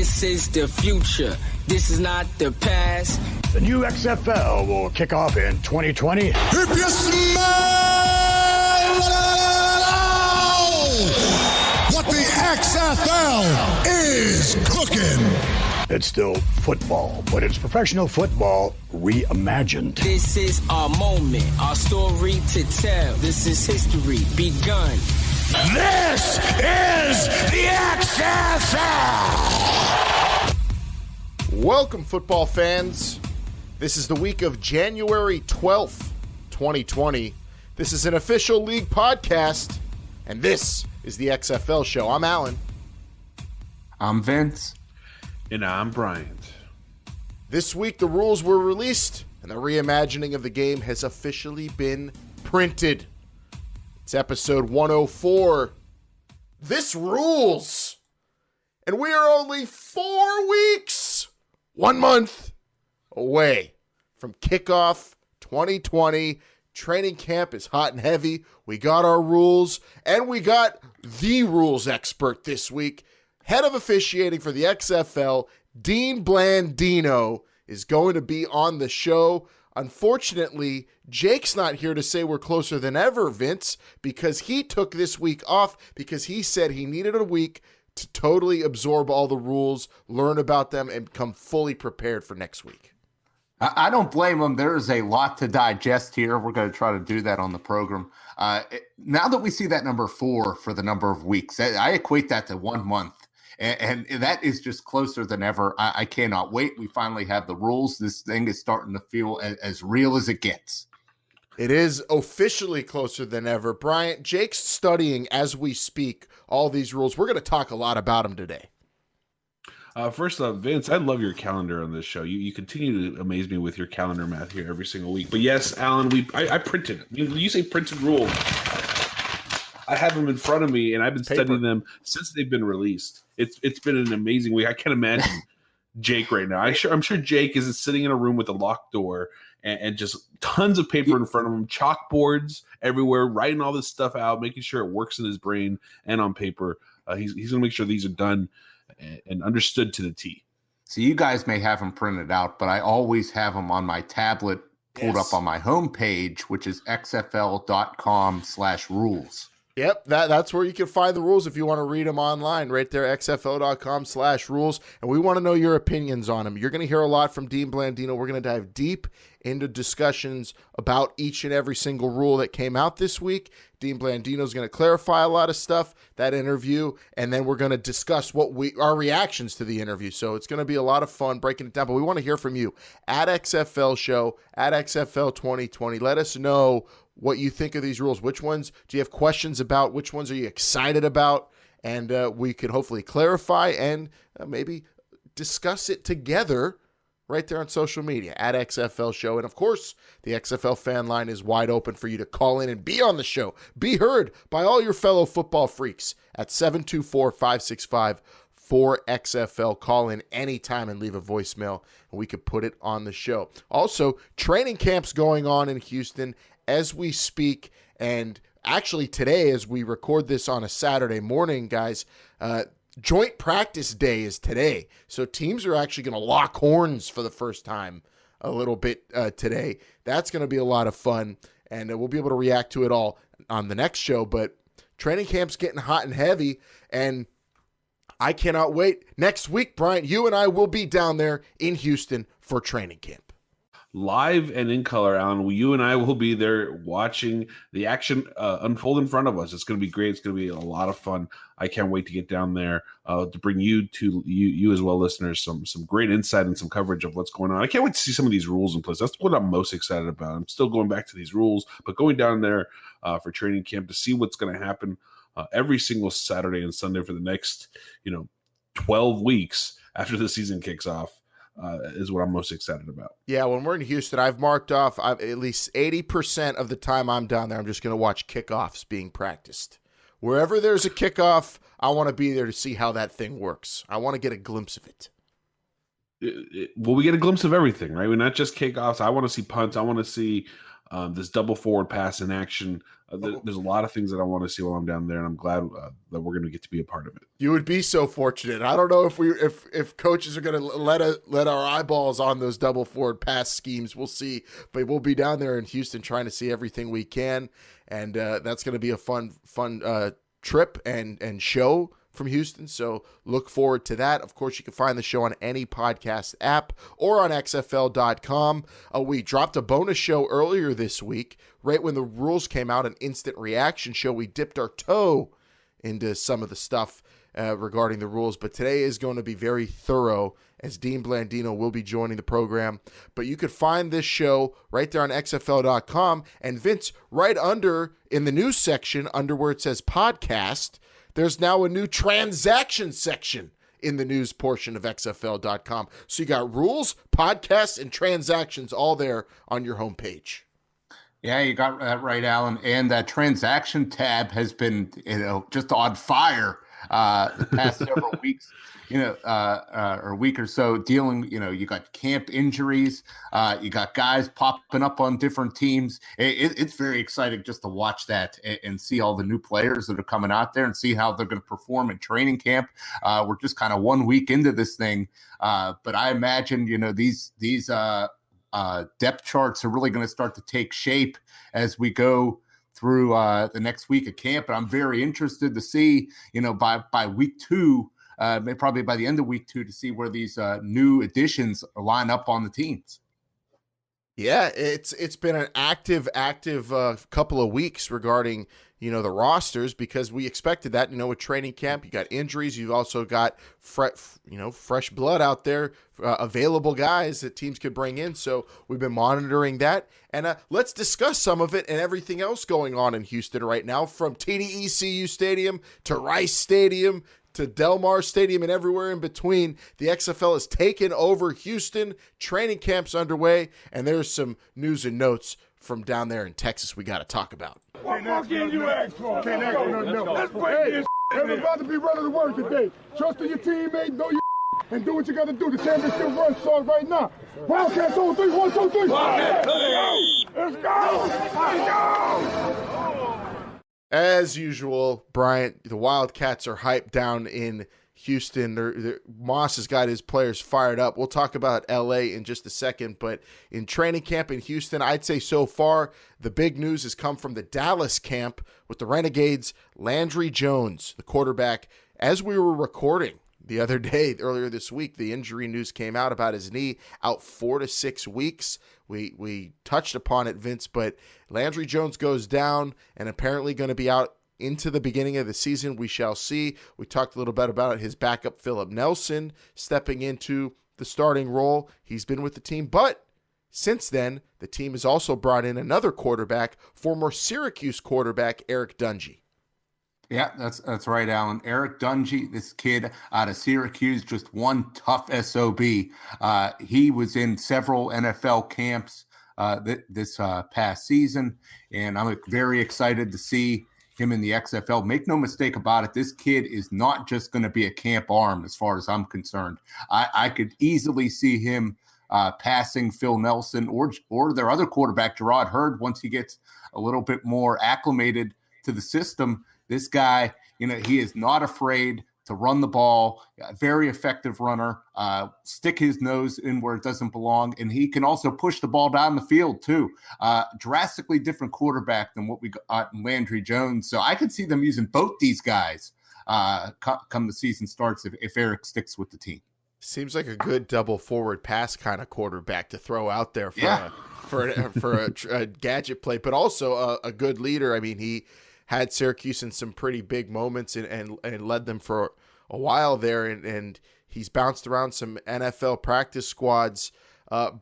This is the future. This is not the past. The new XFL will kick off in 2020. If you smell what the XFL is cooking. It's still football, but it's professional football reimagined. This is our moment, our story to tell. This is history begun. This is the XFL! Welcome, football fans. This is the week of January 12th, 2020. This is an official league podcast, and this is the XFL show. I'm Alan. I'm Vince. And I'm Bryant. This week, the rules were released, and the reimagining of the game has officially been printed. It's episode 104. This rules! And we are only 4 weeks, 1 month away from kickoff 2020. Training camp is hot and heavy. We got our rules, and we got the rules expert this week. Head of officiating for the XFL, Dean Blandino, is going to be on the show. Unfortunately, Jake's not here to say we're closer than ever, Vince, because he took this week off because he said he needed a week to totally absorb all the rules, learn about them, and come fully prepared for next week. I don't blame him. There is a lot to digest here. We're going to try to do that on the program. Now that we see that number 4 for the number of weeks, I equate that to 1 month. And that is just closer than ever. I cannot wait. We finally have the rules. This thing is starting to feel as real as it gets. It is officially closer than ever. Bryant, Jake's studying as we speak all these rules. We're going to talk a lot about them today. First off, Vince, I love your calendar on this show. You continue to amaze me with your calendar math here every single week. But yes, Alan, I printed it. You say printed rules. I have them in front of me, and I've been studying them since they've been released. It's been an amazing week. I can't imagine Jake right now. I'm sure Jake is sitting in a room with a locked door and just tons of paper in front of him, chalkboards everywhere, writing all this stuff out, making sure it works in his brain and on paper. He's going to make sure these are done and understood to the T. So you guys may have them printed out, but I always have them on my tablet pulled up on my homepage, which is xfl.com/rules. Yep, that's where you can find the rules if you want to read them online, right there, xfl.com/rules. And we want to know your opinions on them. You're going to hear a lot from Dean Blandino. We're going to dive deep into discussions about each and every single rule that came out this week. Dean Blandino is going to clarify a lot of stuff, that interview, and then we're going to discuss our reactions to the interview. So it's going to be a lot of fun breaking it down, but we want to hear from you at XFL Show, at XFL 2020. Let us know what you think of these rules. Which ones do you have questions about? Which ones are you excited about? And we could hopefully clarify and maybe discuss it together right there on social media at XFL Show. And of course, the XFL fan line is wide open for you to call in and be on the show. Be heard by all your fellow football freaks at 724-565-4XFL. Call in anytime and leave a voicemail, and we could put it on the show. Also, training camps going on in Houston as we speak, and actually today, as we record this on a Saturday morning, guys, joint practice day is today. So teams are actually going to lock horns for the first time a little bit today. That's going to be a lot of fun, and we'll be able to react to it all on the next show. But training camp's getting hot and heavy, and I cannot wait. Next week, Bryant, you and I will be down there in Houston for training camp. Live and in color, Alan. You and I will be there watching the action unfold in front of us. It's going to be great. It's going to be a lot of fun. I can't wait to get down there to bring you as well, listeners, some great insight and some coverage of what's going on. I can't wait to see some of these rules in place. That's what I'm most excited about. I'm still going back to these rules, but going down there for training camp to see what's going to happen every single Saturday and Sunday for the next 12 weeks after the season kicks off. Is what I'm most excited about. Yeah, when we're in Houston, I've marked off at least 80% of the time I'm down there, I'm just going to watch kickoffs being practiced. Wherever there's a kickoff, I want to be there to see how that thing works. I want to get a glimpse of it. Well, we get a glimpse of everything, right? We're not just kickoffs. I want to see punts. I want to see this double forward pass in action. There's a lot of things that I want to see while I'm down there, and I'm glad that we're going to get to be a part of it. You would be so fortunate. I don't know if coaches are going to let our eyeballs on those double forward pass schemes. We'll see, but we'll be down there in Houston trying to see everything we can, and that's going to be a fun trip and show from Houston. So look forward to that. Of course, you can find the show on any podcast app or on XFL.com. We dropped a bonus show earlier this week, right when the rules came out, an instant reaction show. We dipped our toe into some of the stuff regarding the rules, but today is going to be very thorough as Dean Blandino will be joining the program. But you could find this show right there on XFL.com. And Vince, right under in the news section, under where it says podcast, there's now a new transaction section in the news portion of XFL.com. So you got rules, podcasts, and transactions all there on your homepage. Yeah, you got that right, Alan. And that transaction tab has been, just on fire the past several weeks, or a week or so, dealing, you got camp injuries, you got guys popping up on different teams. It's very exciting just to watch that and see all the new players that are coming out there and see how they're going to perform in training camp. We're just kind of 1 week into this thing, but I imagine, these depth charts are really going to start to take shape as we go through the next week of camp. And I'm very interested to see, by week 2, probably by the end of week 2, to see where these new additions line up on the teams. Yeah, it's been an active couple of weeks regarding, the rosters, because we expected that, with training camp. You got injuries. You've also got fresh blood out there, available guys that teams could bring in. So we've been monitoring that. And let's discuss some of it and everything else going on in Houston right now, from TDECU Stadium to Rice Stadium to Del Mar Stadium and everywhere in between. The XFL has taken over Houston. Training camp's underway, and there's some news and notes from down there in Texas we got to talk about. What more can you ask for? Can't ask for nothing else. Let's break this. Everybody be ready to work today. Trust in your teammates, know your and do what you got to do. The championship run starts right now. Wildcats on 3, 1, 2, 3. Let's go. Let's go. As usual, Bryant, the Wildcats are hyped down in Houston. Moss has got his players fired up. We'll talk about LA in just a second, but in training camp in Houston, I'd say so far the big news has come from the Dallas camp with the Renegades. Landry Jones, the quarterback. As we were recording the other day, earlier this week, the injury news came out about his knee, out 4 to 6 weeks. We touched upon it, Vince, but Landry Jones goes down and apparently going to be out into the beginning of the season. We shall see. We talked a little bit about his backup, Philip Nelson, stepping into the starting role. He's been with the team, but since then, the team has also brought in another quarterback, former Syracuse quarterback Eric Dungy. Yeah, that's right, Alan. Eric Dungy, this kid out of Syracuse, just one tough SOB. He was in several NFL camps this past season, and I'm very excited to see him in the XFL. Make no mistake about it, this kid is not just going to be a camp arm as far as I'm concerned. I could easily see him passing Phil Nelson or their other quarterback, Gerard Hurd, once he gets a little bit more acclimated to the system. This guy, he is not afraid to run the ball, a very effective runner, stick his nose in where it doesn't belong, and he can also push the ball down the field too. Drastically different quarterback than what we got in Landry Jones. So I could see them using both these guys come the season starts if Eric sticks with the team. Seems like a good double forward pass kind of quarterback to throw out there for a gadget play, but also a good leader. I mean, he had Syracuse in some pretty big moments and led them for a while there, and he's bounced around some NFL practice squads.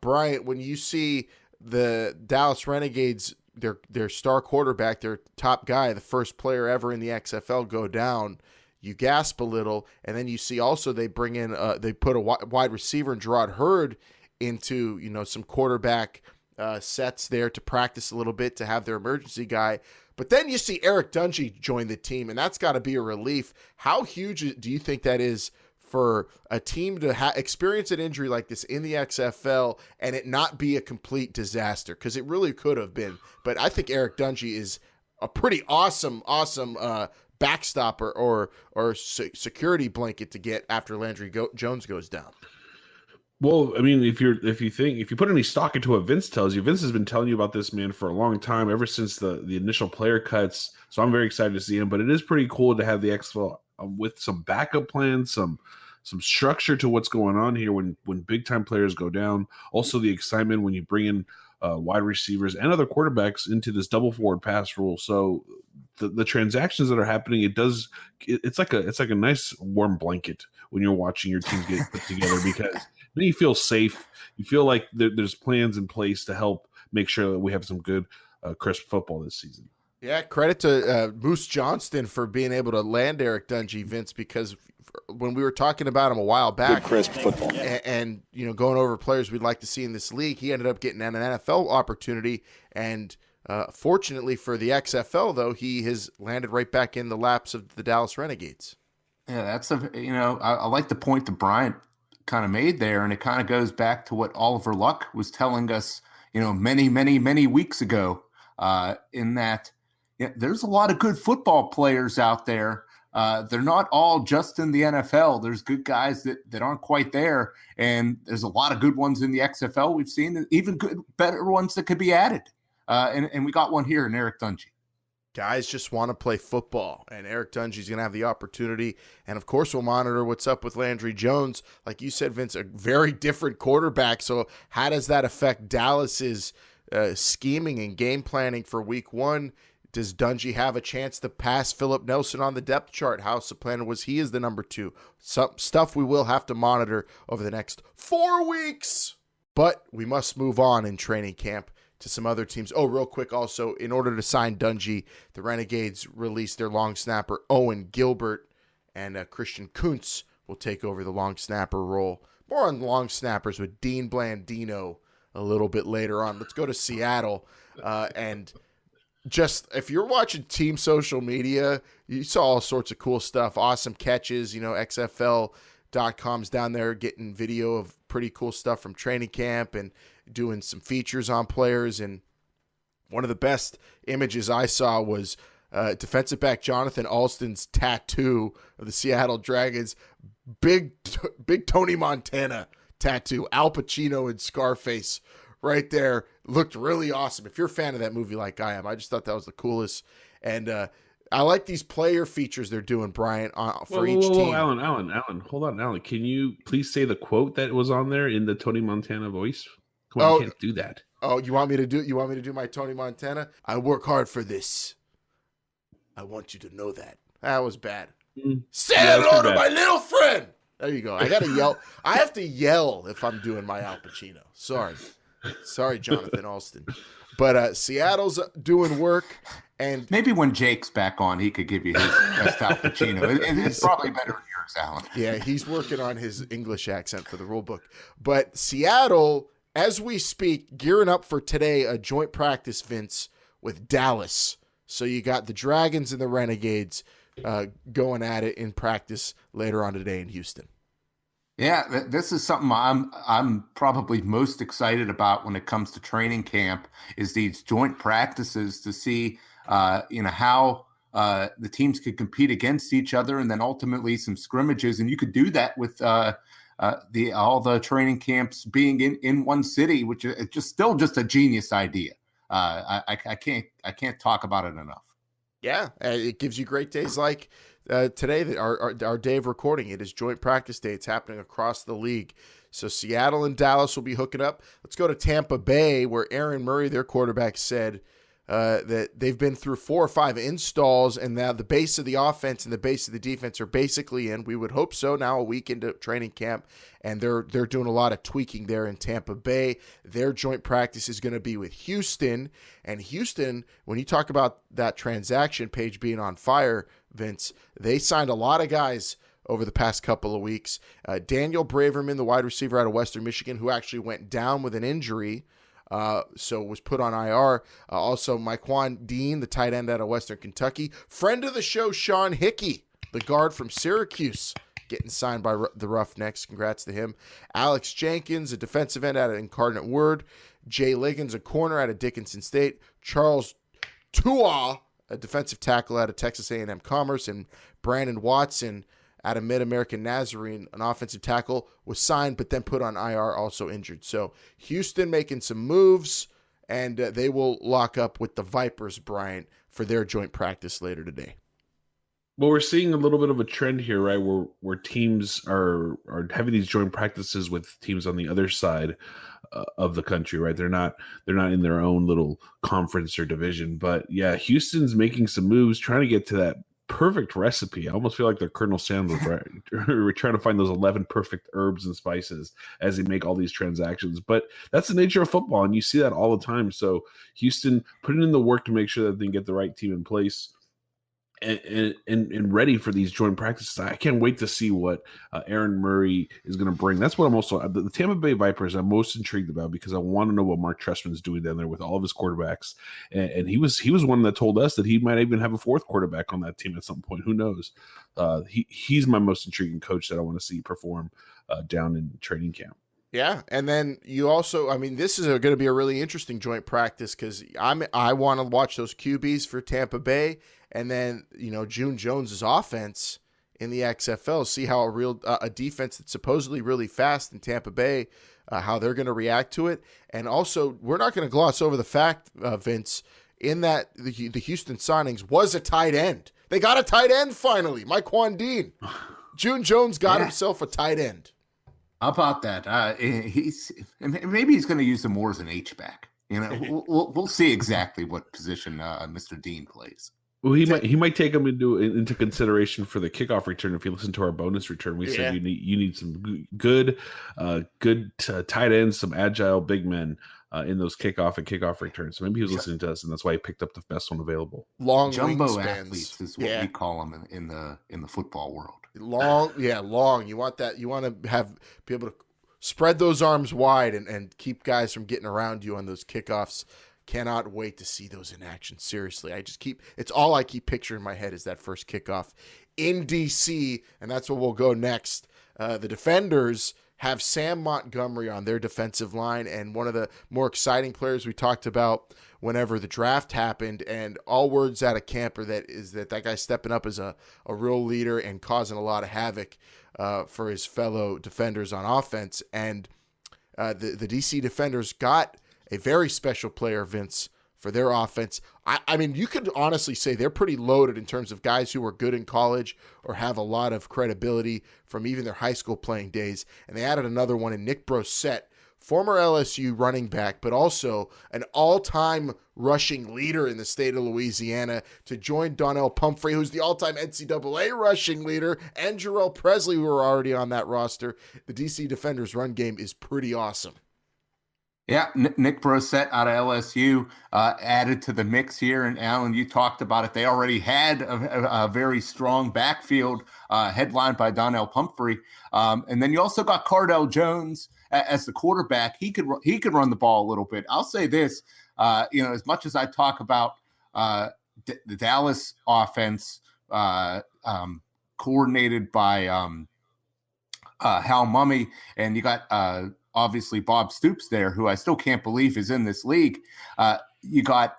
Bryant, when you see the Dallas Renegades, their star quarterback, their top guy, the first player ever in the XFL go down, you gasp a little, and then you see also they bring in they put a wide receiver, Gerard Hurd, into some quarterback sets there to practice a little bit, to have their emergency guy. But then you see Eric Dungy join the team, and that's got to be a relief. How huge do you think that is for a team to experience an injury like this in the XFL and it not be a complete disaster, because it really could have been. But I think Eric Dungey is a pretty awesome backstopper or security blanket to get after Landry Jones goes down. Well, I mean, if you put any stock into what Vince tells you, Vince has been telling you about this man for a long time, ever since the initial player cuts. So I'm very excited to see him. But it is pretty cool to have the XFL with some backup plans, some structure to what's going on here when big time players go down. Also, the excitement when you bring in wide receivers and other quarterbacks into this double forward pass rule. So the transactions that are happening, it's like a nice warm blanket when you're watching your teams get put together, because then you feel safe. You feel like there's plans in place to help make sure that we have some good, crisp football this season. Yeah, credit to Moose Johnston for being able to land Eric Dungey, Vince, because when we were talking about him a while back, Good crisp football, and going over players we'd like to see in this league, he ended up getting an NFL opportunity, and fortunately for the XFL, though, he has landed right back in the laps of the Dallas Renegades. Yeah, that's I like the point that Bryant kind of made there, and it kind of goes back to what Oliver Luck was telling us, many weeks ago, in that there's a lot of good football players out there. They're not all just in the NFL. There's good guys that aren't quite there, and there's a lot of good ones in the XFL we've seen, and even better ones that could be added. And we got one here in Eric Dungey. Guys just want to play football, and Eric Dungey's going to have the opportunity. And, of course, we'll monitor what's up with Landry Jones. Like you said, Vince, a very different quarterback. So how does that affect Dallas's scheming and game planning for week one? Does Dungey have a chance to pass Philip Nelson on the depth chart? How supplanted was he as the number 2? Some stuff we will have to monitor over the next 4 weeks. But we must move on in training camp to some other teams. Oh, real quick also, in order to sign Dungey, the Renegades released their long snapper Owen Gilbert, and Christian Kuntz will take over the long snapper role. More on long snappers with Dean Blandino a little bit later on. Let's go to Seattle. And just, if you're watching team social media, you saw all sorts of cool stuff, awesome catches. XFL.com's down there getting video of pretty cool stuff from training camp and doing some features on players. And one of the best images I saw was defensive back Jonathan Alston's tattoo of the Seattle Dragons. Big Tony Montana tattoo, Al Pacino and Scarface right there. Looked really awesome. If you're a fan of that movie like I am, I just thought that was the coolest. And I like these player features they're doing, Brian, for each team. Alan, hold on, Alan. Can you please say the quote that was on there in the Tony Montana voice? Come on, you can't do that. Oh, you want me to do my Tony Montana? I work hard for this. I want you to know that. That was bad. Say hello to my little friend. There you go. I gotta yell. I have to yell if I'm doing my Al Pacino. Sorry, Jonathan Alston. But Seattle's doing work, and maybe when Jake's back on, he could give you his best Al Pacino. It's probably better than yours, Alan. Yeah, he's working on his English accent for the rule book. But Seattle, as we speak, gearing up for today, a joint practice, Vince, with Dallas. So you got the Dragons and the Renegades going at it in practice later on today in Houston. Yeah, this is something I'm probably most excited about when it comes to training camp, is these joint practices to see how the teams could compete against each other, and then ultimately some scrimmages. And you could do that with all the training camps being in one city, which is just a genius idea. I can't talk about it enough. Yeah, it gives you great days like today, that our day of recording. It is joint practice day. It's happening across the league. So Seattle and Dallas will be hooking up. Let's go to Tampa Bay, where Aaron Murray, their quarterback, said that they've been through 4 or 5 installs, and now the base of the offense and the base of the defense are basically in. We would hope so now, a week into training camp, and they're doing a lot of tweaking there in Tampa Bay. Their joint practice is going to be with Houston, and Houston, when you talk about that transaction page being on fire, Vince, they signed a lot of guys over the past couple of weeks. Daniel Braverman, the wide receiver out of Western Michigan, who actually went down with an injury, so was put on IR. Also, Myquan Dean, the tight end out of Western Kentucky. Friend of the show, Sean Hickey, the guard from Syracuse, getting signed by the Roughnecks. Congrats to him. Alex Jenkins, a defensive end out of Incarnate Word. Jay Liggins, a corner out of Dickinson State. Charles Tua, a defensive tackle out of Texas A&M Commerce. And Brandon Watson out of Mid-American Nazarene, an offensive tackle, was signed but then put on IR, also injured. So Houston making some moves, and they will lock up with the Vipers, Bryant, for their joint practice later today. Well, we're seeing a little bit of a trend here, right? Where teams are having these joint practices with teams on the other side of the country, right? They're not in their own little conference or division. But yeah, Houston's making some moves, trying to get to that perfect recipe. I almost feel like they're Colonel Sanders, right? We're trying to find those 11 perfect herbs and spices as they make all these transactions. But that's the nature of football, and you see that all the time. So Houston putting in the work to make sure that they can get the right team in place and ready for these joint practices. I can't wait to see what Aaron Murray is going to bring. That's what I'm also the Tampa Bay Vipers I'm most intrigued about, because I want to know what Mark Trestman is doing down there with all of his quarterbacks. And he was one that told us that he might even have a fourth quarterback on that team at some point. Who knows? He's my most intriguing coach that I want to see perform down in training camp. Yeah, and then you also, I mean, this is going to be a really interesting joint practice, because I want to watch those QBs for Tampa Bay, and then June Jones's offense in the XFL. See how a defense that's supposedly really fast in Tampa Bay, how they're going to react to it, and also we're not going to gloss over the fact, Vince, in that the Houston signings was a tight end. They got a tight end finally, Mike Dean. June Jones got himself a tight end. How about that? Maybe he's going to use him more as an H-back. We'll see exactly what position Mr. Dean plays. Well, he might take him into consideration for the kickoff return. If you listen to our bonus return, we said you need some good tight ends, some agile big men in those kickoff returns. So maybe he was listening to us, and that's why he picked up the best one available. Long jumbo athletes is what we call them in the football world. Long. You want that. You want to be able to spread those arms wide and keep guys from getting around you on those kickoffs. Cannot wait to see those in action. Seriously, it's all I keep picturing in my head is that first kickoff in DC, and that's where we'll go next. The Defenders have Sam Montgomery on their defensive line, and one of the more exciting players we talked about whenever the draft happened, and all words out of camp are that guy's stepping up as a real leader and causing a lot of havoc for his fellow defenders on offense. And the DC Defenders got a very special player, Vince, for their offense. I mean, you could honestly say they're pretty loaded in terms of guys who were good in college or have a lot of credibility from even their high school playing days. And they added another one in Nick Brossette, former LSU running back, but also an all-time rushing leader in the state of Louisiana, to join Donnell Pumphrey, who's the all-time NCAA rushing leader, and Jarrell Presley, who are already on that roster. The DC Defenders run game is pretty awesome. Yeah, Nick Brossette out of LSU added to the mix here. And Alan, you talked about it. They already had a very strong backfield headlined by Donnell Pumphrey. And then you also got Cardell Jones as the quarterback. He could run the ball a little bit. I'll say this, as much as I talk about the Dallas offense coordinated by Hal Mumme, and you got obviously Bob Stoops there, who I still can't believe is in this league. You got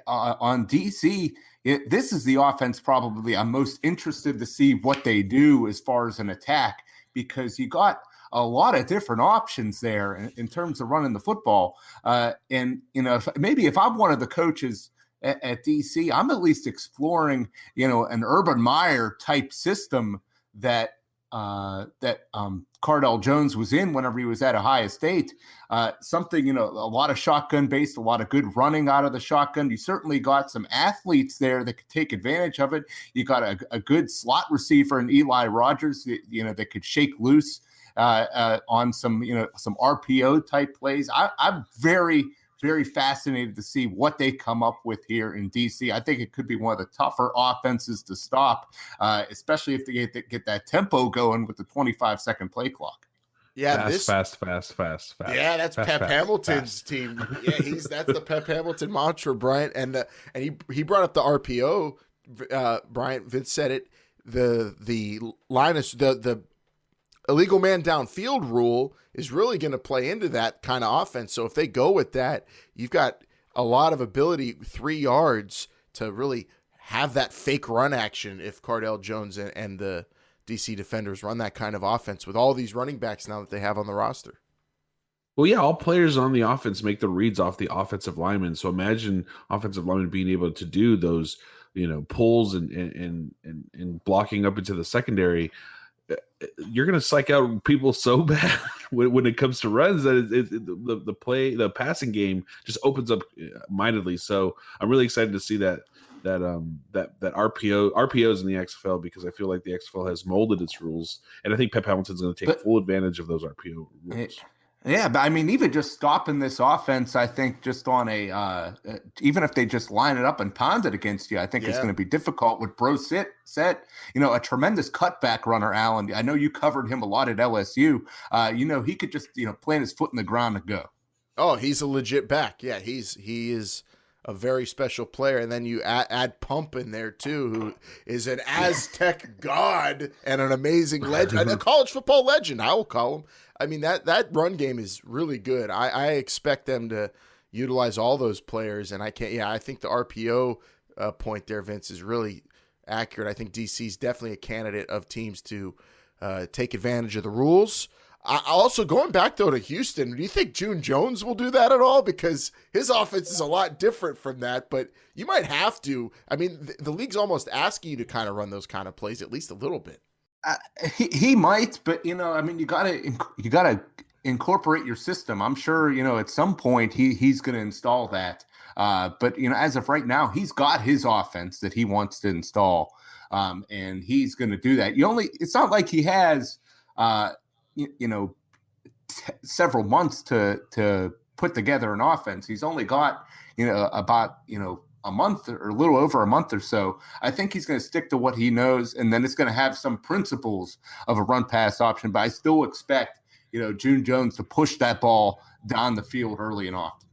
on DC, this is the offense probably I'm most interested to see what they do as far as an attack, because you got a lot of different options there in terms of running the football. And, if I'm one of the coaches at DC, I'm at least exploring, an Urban Meyer type system that Cardell Jones was in whenever he was at Ohio State. Something, a lot of shotgun based, a lot of good running out of the shotgun. You certainly got some athletes there that could take advantage of it. You got a good slot receiver in Eli Rogers, that could shake loose on some RPO type plays. I'm very, very fascinated to see what they come up with here in DC. I think it could be one of the tougher offenses to stop, especially if they get that tempo going with the 25-second play clock. Yeah, fast. Yeah, that's Pep Hamilton's team. Yeah, that's the Pep Hamilton mantra, Bryant. And he brought up the RPO. Bryant, Vince said it. The Linus, the illegal man downfield rule is really going to play into that kind of offense. So if they go with that, you've got a lot of ability, 3 yards, to really have that fake run action if Cardell Jones and the DC defenders run that kind of offense with all these running backs now that they have on the roster. Well, yeah, all players on the offense make the reads off the offensive linemen. So imagine offensive linemen being able to do those, pulls and blocking up into the secondary. You're going to psych out people so bad when it comes to runs that the passing game just opens up mightily. So I'm really excited to see that RPOs in the XFL, because I feel like the XFL has molded its rules, and I think Pep Hamilton's going to take full advantage of those RPO rules. Yeah, but I mean, even just stopping this offense, I think just on even if they just line it up and pound it against you, I think it's going to be difficult with Bro set, a tremendous cutback runner, Allen. I know you covered him a lot at LSU. He could just, plant his foot in the ground and go. Oh, he's a legit back. Yeah, he is a very special player. And then you add Pump in there too, who is an Aztec god and an amazing legend, a college football legend, I will call him. I mean, that run game is really good. I expect them to utilize all those players, and I think the RPO point there, Vince, is really accurate. I think DC is definitely a candidate of teams to take advantage of the rules. Also, going back, though, to Houston, do you think June Jones will do that at all? Because his offense is a lot different from that, but you might have to. I mean, the league's almost asking you to kind of run those kind of plays, at least a little bit. He might, but you gotta incorporate your system. I'm sure at some point he's going to install that. But as of right now, he's got his offense that he wants to install, and he's going to do that. It's not like he has several months to put together an offense. He's only got about a month or a little over a month or so. I think he's going to stick to what he knows, and then it's going to have some principles of a run pass option. But I still expect, June Jones to push that ball down the field early and often.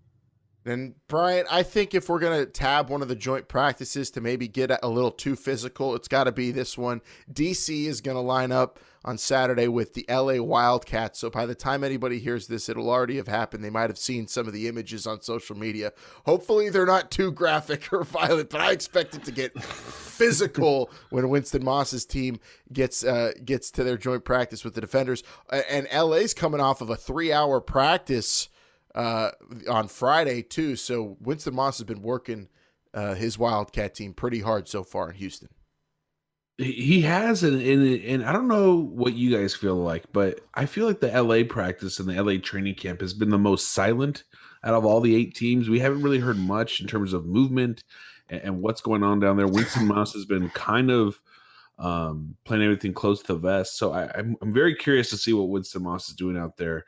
And Brian, I think if we're going to tab one of the joint practices to maybe get a little too physical, it's got to be this one. DC is going to line up on Saturday with the LA Wildcats. So by the time anybody hears this, it'll already have happened. They might have seen some of the images on social media. Hopefully they're not too graphic or violent, but I expect it to get physical when Winston Moss's team gets to their joint practice with the Defenders. And LA's coming off of a 3-hour practice on Friday too. So Winston Moss has been working his Wildcat team pretty hard so far in Houston. He has, and I don't know what you guys feel like, but I feel like the LA practice and the LA training camp has been the most silent out of all the 8 teams. We haven't really heard much in terms of movement and what's going on down there. Winston Moss has been kind of playing everything close to the vest. So I'm very curious to see what Winston Moss is doing out there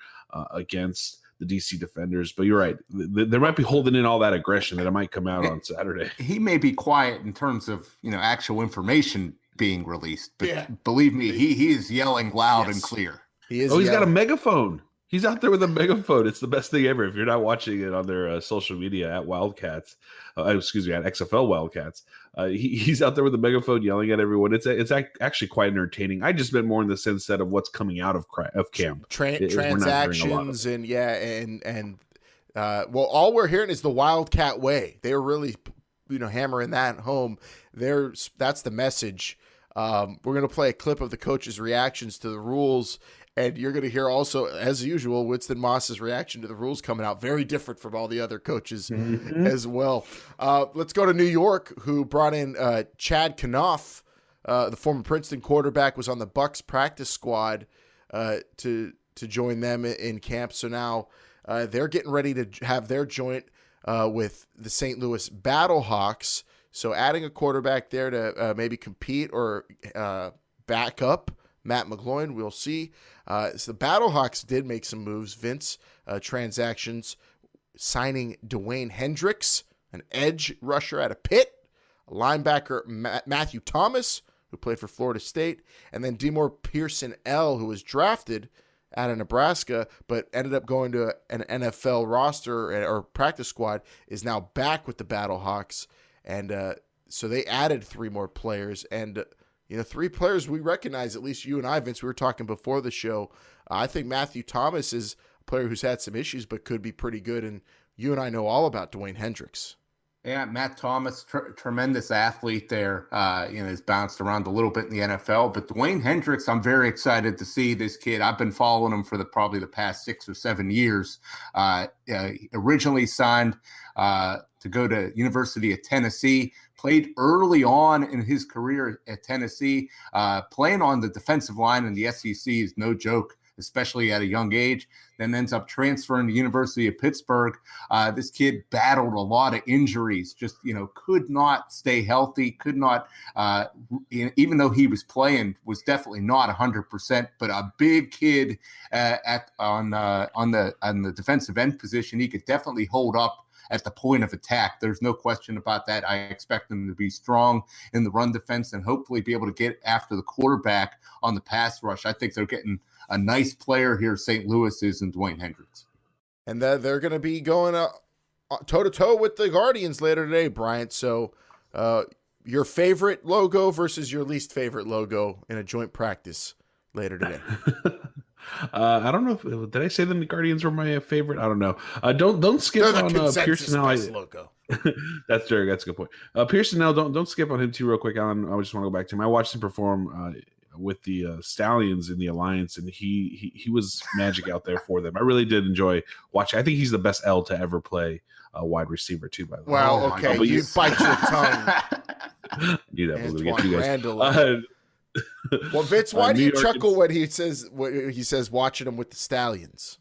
against the DC Defenders. But you're right. They might be holding in all that aggression that it might come out on Saturday. He may be quiet in terms of, actual information being released, but believe me, he is yelling loud and clear. He's got a megaphone. He's out there with a megaphone. It's the best thing ever. If you're not watching it on their social media at Wildcats, at XFL Wildcats, he's out there with a megaphone yelling at everyone. It's actually quite entertaining. I just meant more in the sense that of what's coming out of camp, transactions, all we're hearing is the Wildcat way. They're really, hammering that home. That's the message. We're going to play a clip of the coach's reactions to the rules, and you're going to hear also, as usual, Winston Moss's reaction to the rules coming out. Very different from all the other coaches as well. Let's go to New York, who brought in Chad Kanoff, the former Princeton quarterback, was on the Bucs practice squad to join them in camp. So now they're getting ready to have their joint with the St. Louis Battlehawks. So adding a quarterback there to maybe compete or back up Matt McGloin, we'll see. So the Battlehawks did make some moves, Vince, transactions, signing Dwayne Hendricks, an edge rusher out of Pitt, a linebacker Matthew Thomas, who played for Florida State, and then Demore Pearson L., who was drafted out of Nebraska, but ended up going to an NFL roster or practice squad, is now back with the Battlehawks. And so they added 3 more players. And, three players we recognize, at least you and I, Vince. We were talking before the show. I think Matthew Thomas is a player who's had some issues but could be pretty good, and you and I know all about Dwayne Hendricks. Yeah, Matt Thomas, tremendous athlete there. Has bounced around a little bit in the NFL. But Dwayne Hendricks, I'm very excited to see this kid. I've been following him for probably the past 6 or 7 years. Originally signed to go to University of Tennessee, played early on in his career at Tennessee. Playing on the defensive line in the SEC is no joke, especially at a young age, then ends up transferring to University of Pittsburgh. This kid battled a lot of injuries, just, could not stay healthy, could not, even though he was playing, was definitely not 100%, but a big kid on the defensive end position. He could definitely hold up at the point of attack. There's no question about that. I expect them to be strong in the run defense and hopefully be able to get after the quarterback on the pass rush. I think they're getting a nice player here, St. Louis is, in Dwayne Hendricks. And they're going to be going toe-to-toe with the Guardians later today, Bryant. So your favorite logo versus your least favorite logo in a joint practice later today. I don't know. Did I say the Guardians were my favorite? I don't know. Don't skip on Pearson logo. That's Derek. That's a good point. Pearson, don't skip on him too real quick, Alan. I just want to go back to him. I watched him perform with the Stallions in the Alliance, and he was magic out there for them. I really did enjoy watching. I think he's the best L to ever play a wide receiver too. By the way. Well, okay, you bite your tongue. I knew that was going to get you guys. Well, Vince, why do you chuckle when he says watching him with the Stallions?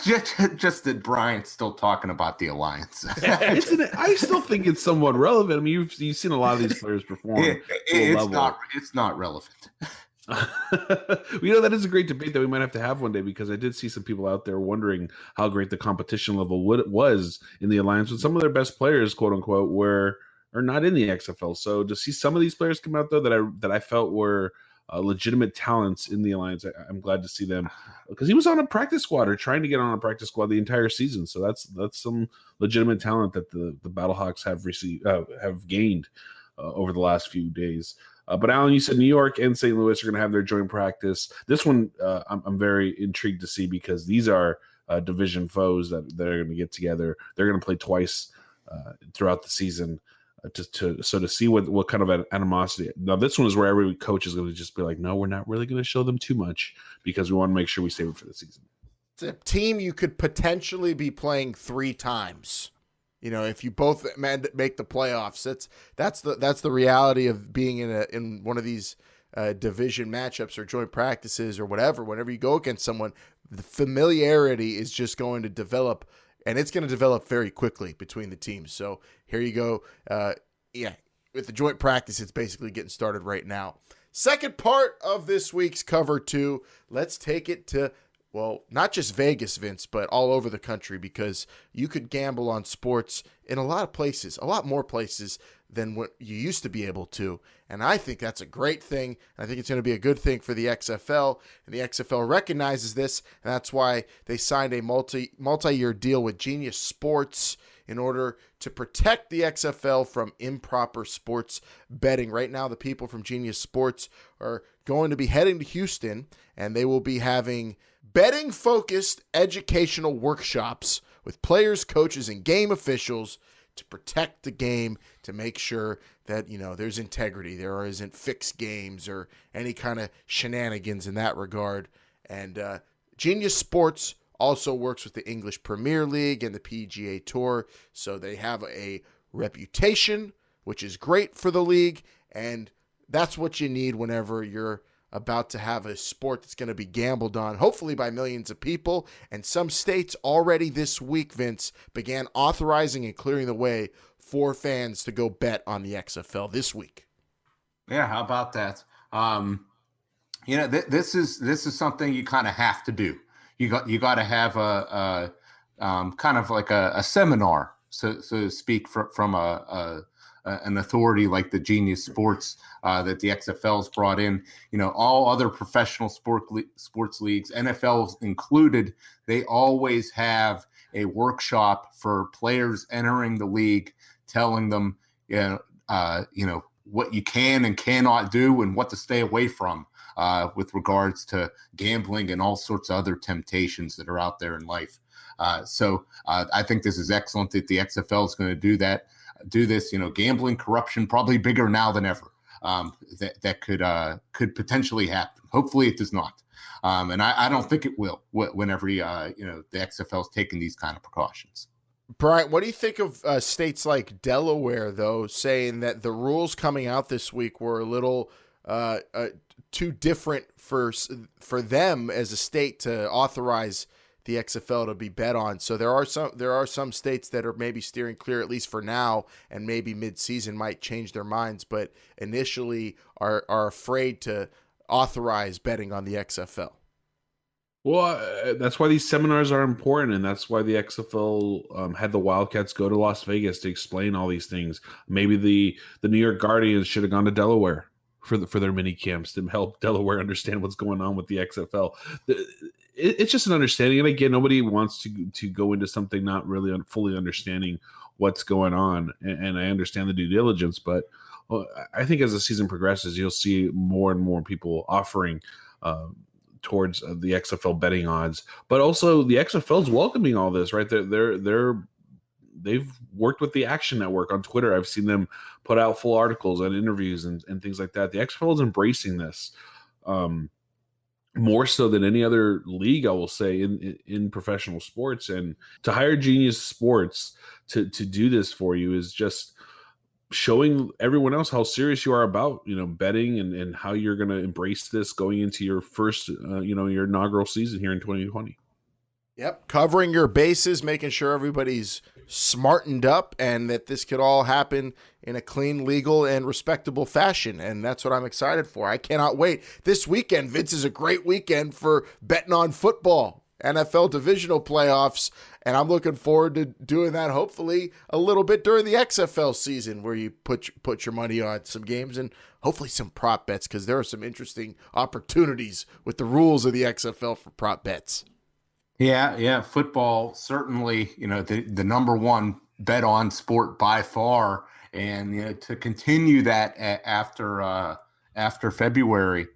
Just that Bryant's still talking about the Alliance. I still think it's somewhat relevant. I mean, you've seen a lot of these players perform. It's not relevant. That is a great debate that we might have to have one day, because I did see some people out there wondering how great the competition level was in the Alliance when some of their best players, quote unquote, are not in the XFL. So to see some of these players come out, though, that I felt were legitimate talents in the Alliance, I'm glad to see them, because he was on a practice squad or trying to get on a practice squad the entire season. So that's some legitimate talent that the Battlehawks have gained over the last few days. But Alan, you said New York and St. Louis are going to have their joint practice. This one I'm very intrigued to see, because these are division foes that they're going to get together. They're going to play twice throughout the season. To see what kind of animosity. Now this one is where every coach is going to just be like, no, we're not really going to show them too much, because we want to make sure we save it for the season. It's a team you could potentially be playing 3 times. If you both make the playoffs, that's the reality of being in one of these division matchups or joint practices or whatever. Whenever you go against someone, the familiarity is just going to develop. And it's going to develop very quickly between the teams. So here you go. With the joint practice, it's basically getting started right now. Second part of this week's Cover 2. Let's take it to, not just Vegas, Vince, but all over the country, because you could gamble on sports in a lot of places, a lot more places than what you used to be able to. And I think that's a great thing. I think it's going to be a good thing for the XFL. And the XFL recognizes this, and that's why they signed a multi-year deal with Genius Sports in order to protect the XFL from improper sports betting. Right now, the people from Genius Sports are going to be heading to Houston, and they will be having betting-focused educational workshops with players, coaches, and game officials to protect the game, to make sure that, there's integrity. There isn't fixed games or any kind of shenanigans in that regard. And Genius Sports also works with the English Premier League and the PGA Tour. So they have a reputation, which is great for the league. And that's what you need whenever you're about to have a sport that's going to be gambled on, hopefully by millions of people. And some states already this week, Vince, began authorizing and clearing the way for fans to go bet on the XFL this week. Yeah, how about that? This is something you kind of have to do. You got to have a kind of like a seminar, so to speak, from an authority like the Genius Sports that the XFL's brought in. All other professional sports leagues, NFL's included, they always have a workshop for players entering the league, telling them, what you can and cannot do and what to stay away from with regards to gambling and all sorts of other temptations that are out there in life. So I think this is excellent that the XFL is going to do this. Gambling, corruption, probably bigger now than ever. That could potentially happen. Hopefully it does not. And I don't think it will whenever the XFL is taking these kind of precautions. Brian, what do you think of states like Delaware, though, saying that the rules coming out this week were a little too different for them as a state to authorize the XFL to be bet on? So there are some states that are maybe steering clear, at least for now, and maybe mid-season might change their minds, but initially are afraid to authorize betting on the XFL. Well, that's why these seminars are important, and that's why the XFL had the Wildcats go to Las Vegas to explain all these things. Maybe the New York Guardians should have gone to Delaware for their mini camps to help Delaware understand what's going on with the XFL. It's just an understanding, and again, nobody wants to go into something not really fully understanding what's going on. And I understand the due diligence, but I think as the season progresses, you'll see more and more people offering towards the XFL betting odds, but also the XFL is welcoming all this, right? They've worked with the Action Network on Twitter. I've seen them put out full articles and interviews and things like that. The XFL is embracing this more so than any other league, I will say, in professional sports. And to hire Genius Sports to do this for you is just showing everyone else how serious you are about, betting and how you're going to embrace this going into your first, your inaugural season here in 2020. Yep. Covering your bases, making sure everybody's smartened up and that this could all happen in a clean, legal, and respectable fashion. And that's what I'm excited for. I cannot wait. This weekend, Vince, is a great weekend for betting on football, NFL divisional playoffs. And I'm looking forward to doing that, hopefully, a little bit during the XFL season where you put your money on some games and hopefully some prop bets, because there are some interesting opportunities with the rules of the XFL for prop bets. Yeah. Football, certainly, the number one bet on sport by far. And to continue that after February,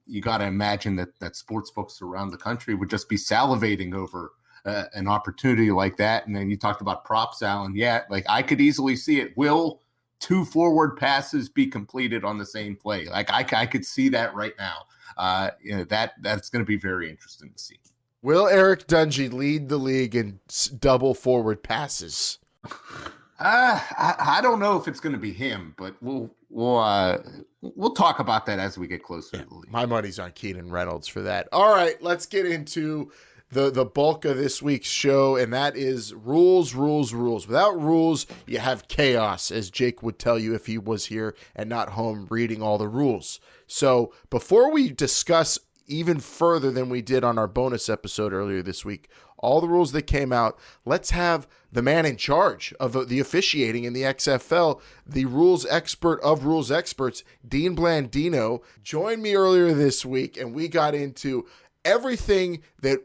you got to imagine that sports books around the country would just be salivating over an opportunity like that. And then you talked about props, Alan. Yeah, like I could easily see it. Will 2 forward passes be completed on the same play? Like I could see that right now. That's going to be very interesting to see. Will Eric Dungy lead the league in double forward passes? I don't know if it's going to be him, but we'll talk about that as we get closer to the league. My money's on Keenan Reynolds for that. All right, let's get into the bulk of this week's show, and that is rules. Without rules, you have chaos, as Jake would tell you if he was here and not home reading all the rules. So before we discuss even further than we did on our bonus episode earlier this week, all the rules that came out, let's have the man in charge of the officiating in the XFL, the rules expert of rules experts, Dean Blandino, joined me earlier this week, and we got into everything that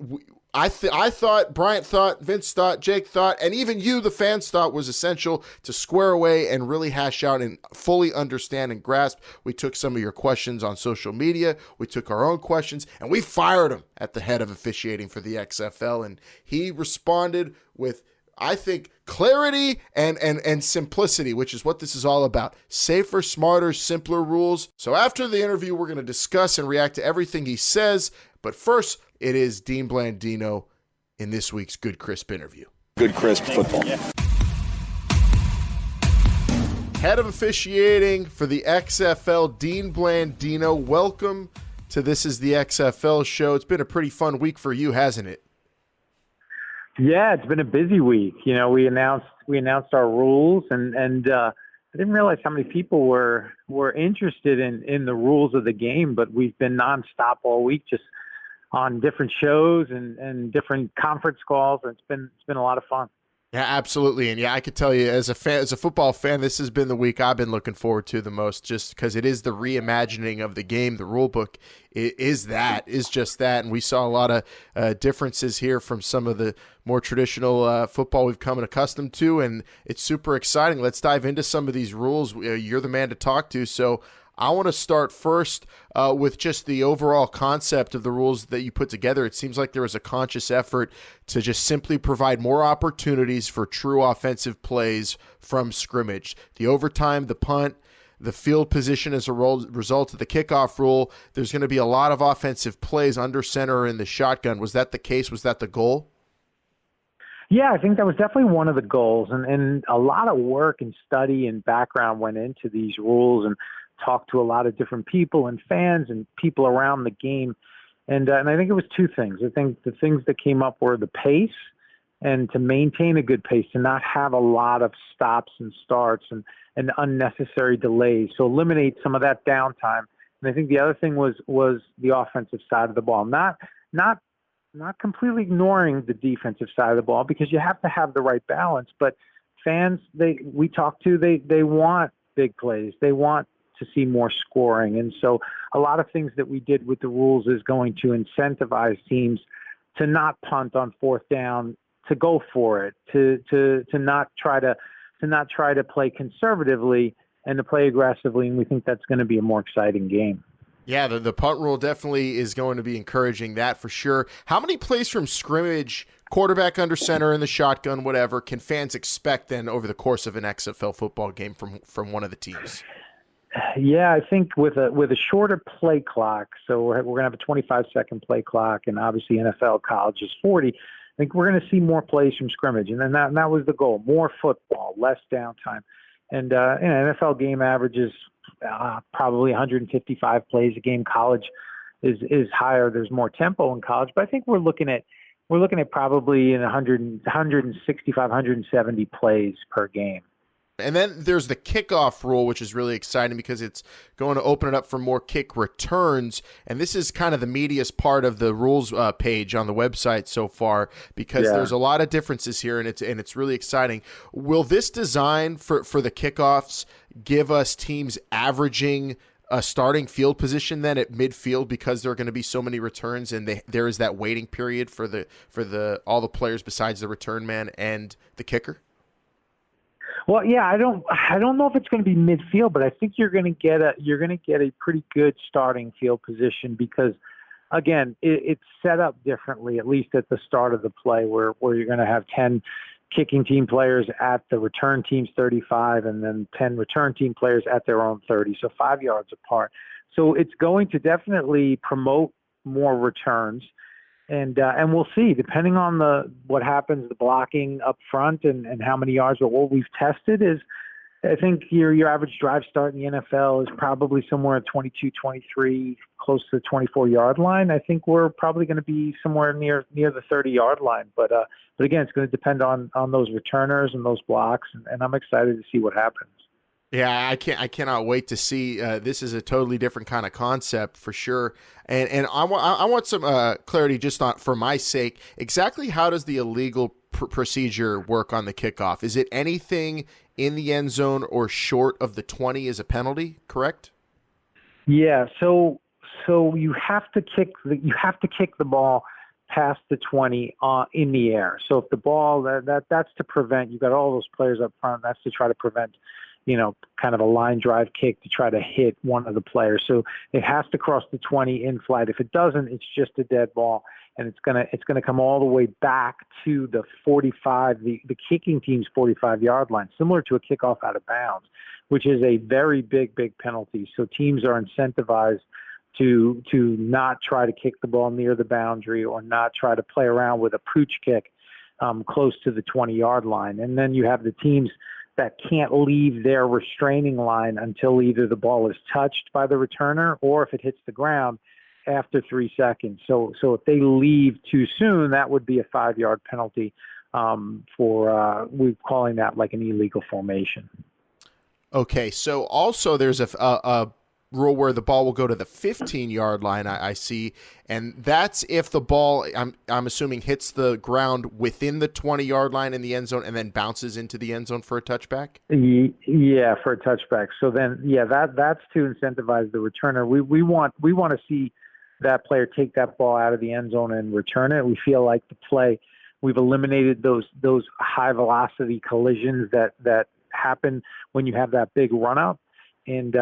I thought, Bryant thought, Vince thought, Jake thought, and even you, the fans, thought was essential to square away and really hash out and fully understand and grasp. We took some of your questions on social media. We took our own questions, and we fired him at the head of officiating for the XFL, and he responded with, I think, clarity and simplicity, which is what this is all about. Safer, smarter, simpler rules. So after the interview, we're going to discuss and react to everything he says. But first, it is Dean Blandino in this week's Good Crisp interview. Good crisp football. Head of officiating for the XFL, Dean Blandino. Welcome to This is the XFL show. It's been a pretty fun week for you, hasn't it? Yeah, it's been a busy week. We announced our rules, and I didn't realize how many people were interested in the rules of the game. But we've been nonstop all week, just on different shows and different conference calls. And it's been a lot of fun. Yeah, absolutely. And yeah, I could tell you as a fan, as a football fan, this has been the week I've been looking forward to the most, just because it is the reimagining of the game. The rule book is just that. And we saw a lot of differences here from some of the more traditional football we've come accustomed to. And it's super exciting. Let's dive into some of these rules. You're the man to talk to. So I want to start first with just the overall concept of the rules that you put together. It seems like there was a conscious effort to just simply provide more opportunities for true offensive plays from scrimmage. The overtime, the punt, the field position as a result of the kickoff rule. There's going to be a lot of offensive plays under center or in the shotgun. Was that the case? Was that the goal? Yeah, I think that was definitely one of the goals. And a lot of work and study and background went into these rules, and talked to a lot of different people and fans and people around the game. And I think it was two things. I think the things that came up were the pace, and to maintain a good pace, to not have a lot of stops and starts and unnecessary delays. So eliminate some of that downtime. And I think the other thing was the offensive side of the ball. Not completely ignoring the defensive side of the ball, because you have to have the right balance. But fans, they want big plays. They want to see more scoring. And so a lot of things that we did with the rules is going to incentivize teams to not punt on fourth down, to go for it, to not try to play conservatively and to play aggressively. And we think that's going to be a more exciting game. Yeah, the punt rule definitely is going to be encouraging that for sure. How many plays from scrimmage, quarterback under center in the shotgun, whatever, can fans expect then over the course of an XFL football game from one of the teams? Yeah, I think with a shorter play clock, so we're going to have a 25-second play clock, and obviously NFL, college is 40. I think we're going to see more plays from scrimmage, and then that was the goal: more football, less downtime. And NFL game averages probably 155 plays a game. College is higher. There's more tempo in college, but I think we're looking at probably in 165, 170 plays per game. And then there's the kickoff rule, which is really exciting because it's going to open it up for more kick returns. And this is kind of the meatiest part of the rules page on the website so far, because there's a lot of differences here, and it's really exciting. Will this design for the kickoffs give us teams averaging a starting field position then at midfield, because there are going to be so many returns and there is that waiting period for all the players besides the return man and the kicker? Well, yeah, I don't know if it's going to be midfield, but I think you're going to get a pretty good starting field position, because, again, it's set up differently, at least at the start of the play, where you're going to have 10 kicking team players at the return team's 35, and then 10 return team players at their own 30, so 5 yards apart. So it's going to definitely promote more returns. And we'll see, depending on what happens, the blocking up front and how many yards. But what we've tested is, I think your average drive start in the NFL is probably somewhere at 22, 23, close to the 24-yard line. I think we're probably going to be somewhere near the 30-yard line. But again, it's going to depend on those returners and those blocks, and I'm excited to see what happens. Yeah, I cannot wait to see. This is a totally different kind of concept for sure, and I want some clarity just for my sake. Exactly how does the illegal procedure work on the kickoff? Is it anything in the end zone or short of the 20 is a penalty? Correct? Yeah. So you have to kick the ball past the 20 in the air. So if the ball that's to prevent. You've got all those players up front. That's to try to prevent, kind of a line drive kick to try to hit one of the players. So it has to cross the 20 in flight. If it doesn't, it's just a dead ball, and it's gonna come all the way back to the 45, the kicking team's 45-yard line, similar to a kickoff out of bounds, which is a very big penalty. So teams are incentivized to not try to kick the ball near the boundary, or not try to play around with a pooch kick close to the 20-yard line. And then you have the teams that can't leave their restraining line until either the ball is touched by the returner or if it hits the ground after 3 seconds. So if they leave too soon, that would be a 5-yard penalty we're calling that like an illegal formation. Okay, so also there's a rule where the ball will go to the 15-yard line, I see, and that's if the ball, I'm assuming, hits the ground within the 20-yard line in the end zone and then bounces into the end zone for a touchback? Yeah, for a touchback. So then, that's to incentivize the returner. We want to see that player take that ball out of the end zone and return it. We feel like the play, we've eliminated those high velocity collisions that happen when you have that big run up. And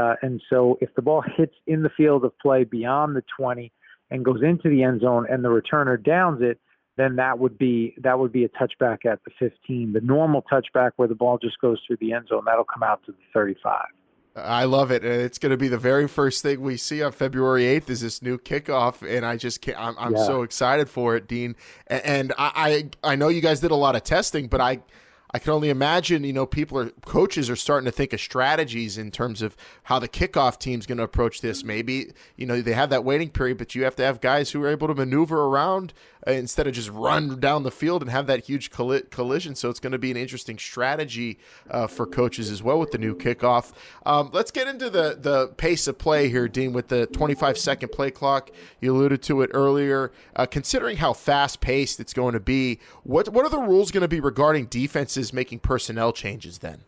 so if the ball hits in the field of play beyond the 20 and goes into the end zone and the returner downs it, then that would be a touchback at the 15. The normal touchback where the ball just goes through the end zone, that'll come out to the 35. I love it. And it's going to be the very first thing we see on February 8th is this new kickoff. And I just can't, I'm so excited for it, Dean. And I know you guys did a lot of testing, but I can only imagine, coaches are starting to think of strategies in terms of how the kickoff team's going to approach this. Maybe, they have that waiting period, but you have to have guys who are able to maneuver around instead of just run down the field and have that huge collision. So it's going to be an interesting strategy for coaches as well with the new kickoff. Let's get into the pace of play here, Dean, with the 25-second play clock. You alluded to it earlier. Considering how fast-paced it's going to be, what are the rules going to be regarding defenses making personnel changes then?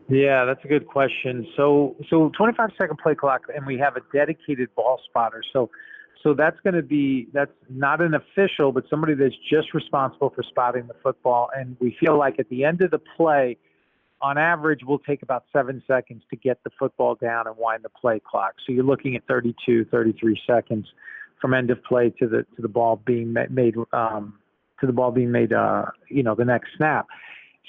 Yeah, that's a good question. So 25-second play clock, and we have a dedicated ball spotter. So that's not an official, but somebody that's just responsible for spotting the football. And we feel like at the end of the play, on average, we'll take about 7 seconds to get the football down and wind the play clock. So you're looking at 32, 33 seconds from end of play to the ball being made the next snap.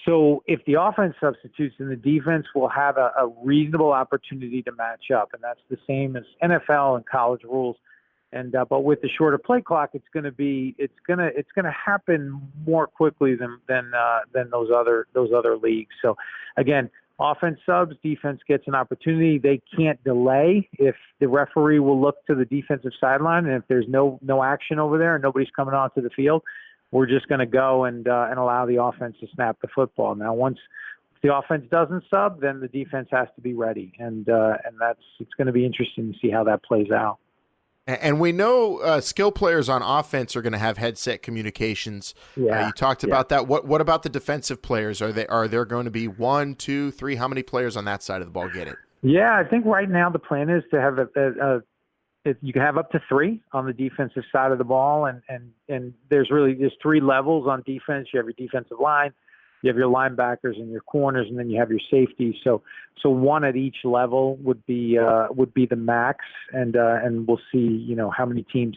So if the offense substitutes, then the defense will have a reasonable opportunity to match up, and that's the same as NFL and college rules. And but with the shorter play clock, it's going to happen more quickly than those other leagues. So again, offense subs, defense gets an opportunity. They can't delay. If the referee will look to the defensive sideline, and if there's no action over there and nobody's coming onto the field, we're just going to go and allow the offense to snap the football. Now, once the offense doesn't sub, then the defense has to be ready, and it's going to be interesting to see how that plays out. And we know skill players on offense are going to have headset communications. You talked about that. What about the defensive players? Are there going to be 1, 2, 3? How many players on that side of the ball get it? Yeah, I think right now the plan is to have you can have up to 3 on the defensive side of the ball, and there's 3 levels on defense. You have your defensive line, you have your linebackers and your corners, and then you have your safeties. So 1 at each level would be the max, and we'll see how many teams.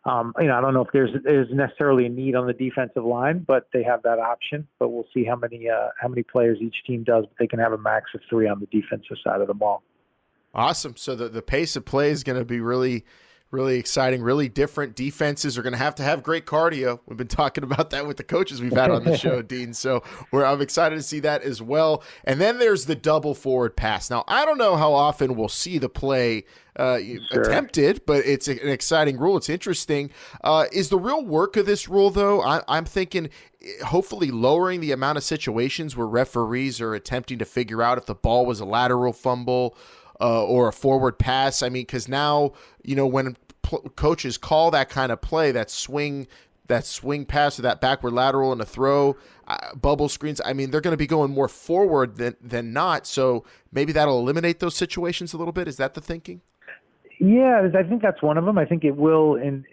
I don't know if there's necessarily a need on the defensive line, but they have that option. But we'll see how many players each team does. But they can have a max of 3 on the defensive side of the ball. Awesome. So the pace of play is going to be really, really exciting, really different. Defenses are going to have great cardio. We've been talking about that with the coaches we've had on the show, Dean. So I'm excited to see that as well. And then there's the double forward pass. Now, I don't know how often we'll see the play attempted, but it's an exciting rule. It's interesting. Is the real work of this rule, though, I'm thinking hopefully lowering the amount of situations where referees are attempting to figure out if the ball was a lateral fumble or a forward pass. I mean, because now, when coaches call that kind of play, that swing pass or that backward lateral and a throw, bubble screens, I mean, they're going to be going more forward than not. So maybe that'll eliminate those situations a little bit. Is that the thinking? Yeah, I think that's one of them. I think it will, in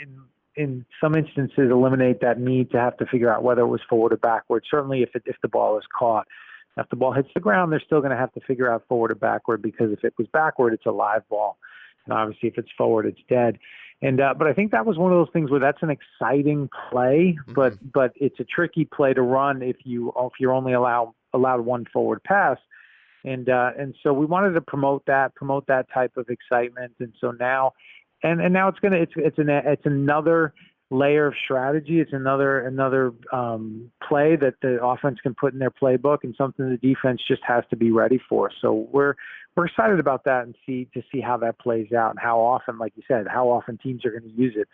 some instances, eliminate that need to have to figure out whether it was forward or backward. Certainly if the ball is caught. If the ball hits the ground, they're still going to have to figure out forward or backward, because if it was backward, it's a live ball. And obviously if it's forward, it's dead. And but I think that was one of those things where that's an exciting play, but it's a tricky play to run if you're only allowed 1 forward pass. And so we wanted to promote that type of excitement. And so now it's another layer of strategy. It's another play that the offense can put in their playbook, and something the defense just has to be ready for. So we're excited about that and see how that plays out, and how often, like you said, how often teams are going to use it.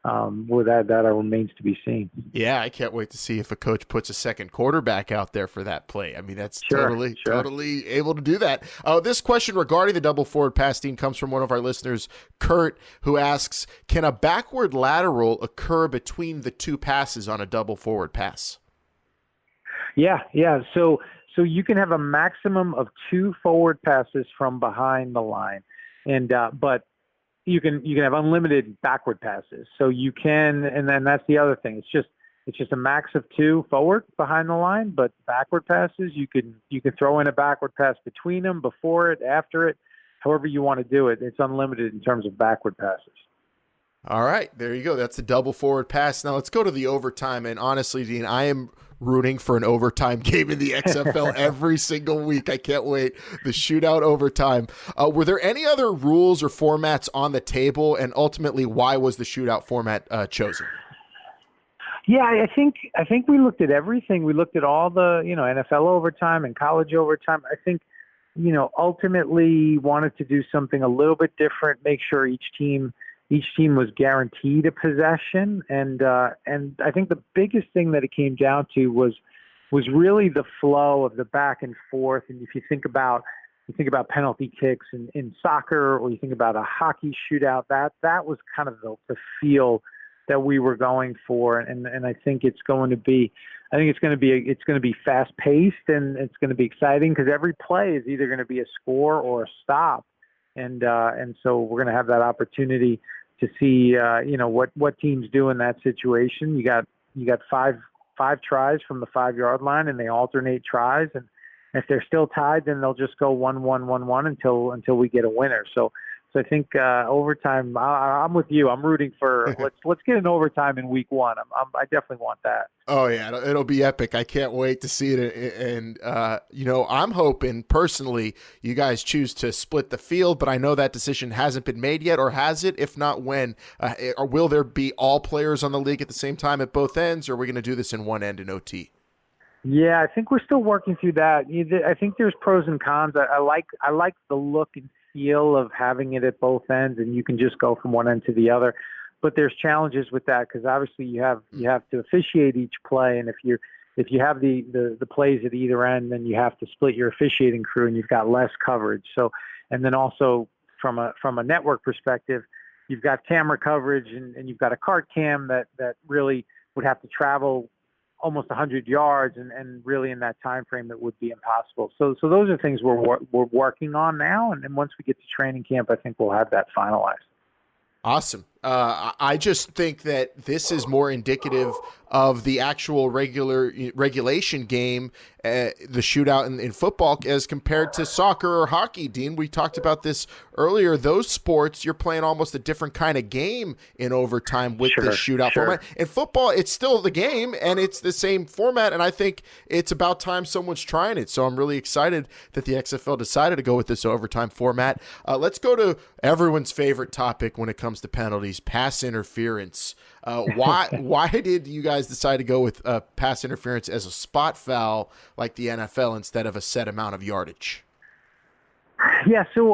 With that remains to be seen. Yeah, I can't wait to see if a coach puts a second quarterback out there for that play. I mean, that's totally able to do that. This question regarding the double forward pass team comes from one of our listeners, Kurt, who asks, can a backward lateral occur between the two passes on a double forward pass? Yeah. So you can have a maximum of 2 forward passes from behind the line, and but you can have unlimited backward passes. So you can, and then that's the other thing. It's just a max of 2 forward behind the line, but backward passes you can throw in a backward pass between them, before it, after it, however you want to do it. It's unlimited in terms of backward passes. All right, there you go. That's the double forward pass. Now let's go to the overtime. And honestly, Dean, I am rooting for an overtime game in the XFL every single week. I can't wait. The shootout overtime. Were there any other rules or formats on the table? And ultimately, why was the shootout format chosen? Yeah, I think we looked at everything. We looked at all the, NFL overtime and college overtime. I think, ultimately wanted to do something a little bit different, make sure each team was guaranteed a possession. And I think the biggest thing that it came down to was really the flow of the back and forth. And if you think about penalty kicks in soccer, or you think about a hockey shootout, that was kind of the feel that we were going for. And I think it's going to be fast paced, and it's going to be exciting, because every play is either going to be a score or a stop. And so we're going to have that opportunity to see, what teams do in that situation. You got five tries from the 5-yard line, and they alternate tries. And if they're still tied, then they'll just go 1-1-1-1 until we get a winner. So I think overtime. I'm with you. I'm rooting for let's get an overtime in week 1. I definitely want that. Oh yeah, it'll be epic. I can't wait to see it. And I'm hoping personally you guys choose to split the field, but I know that decision hasn't been made yet, or has it? If not, when? Or will there be all players on the league at the same time at both ends, or are we going to do this in one end in OT? Yeah, I think we're still working through that. I think there's pros and cons. I like the look and feel of having it at both ends, and you can just go from one end to the other. But there's challenges with that, because obviously you have to officiate each play, and if you have the plays at either end, then you have to split your officiating crew, and you've got less coverage. So, and then also from a network perspective, you've got camera coverage, and you've got a cart cam that really would have to travel almost 100 yards, and really in that time frame it would be impossible. So those are things we're working on now, and then once we get to training camp, I think we'll have that finalized. Awesome. I just think that this is more indicative of the actual regulation game, the shootout in football, as compared to soccer or hockey. Dean, we talked about this earlier. Those sports, you're playing almost a different kind of game in overtime with the shootout format. In football, it's still the game, and it's the same format, and I think it's about time someone's trying it. So I'm really excited that the XFL decided to go with this overtime format. Let's go to everyone's favorite topic when it comes to penalties, pass interference. Why did you guys decide to go with pass interference as a spot foul like the NFL instead of a set amount of yardage? Yeah, so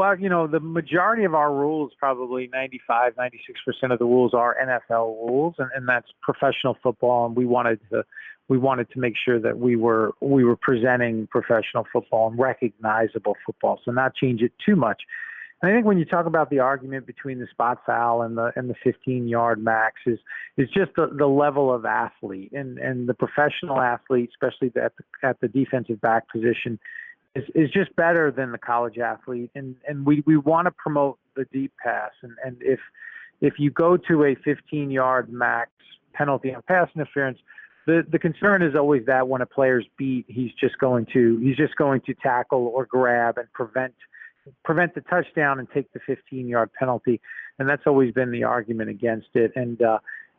the majority of our rules, probably 95, 96% of the rules are NFL rules, and that's professional football. And we wanted to make sure that we were presenting professional football and recognizable football, so not change it too much. And I think when you talk about the argument between the spot foul and the 15-yard max is just the level of athlete, and the professional athlete, especially at the defensive back position, is just better than the college athlete. And we want to promote the deep pass. And if you go to a 15-yard max penalty on pass interference, the concern is always that when a player's beat, he's just going to tackle or grab and prevent the touchdown and take the 15-yard penalty. And that's always been the argument against it. And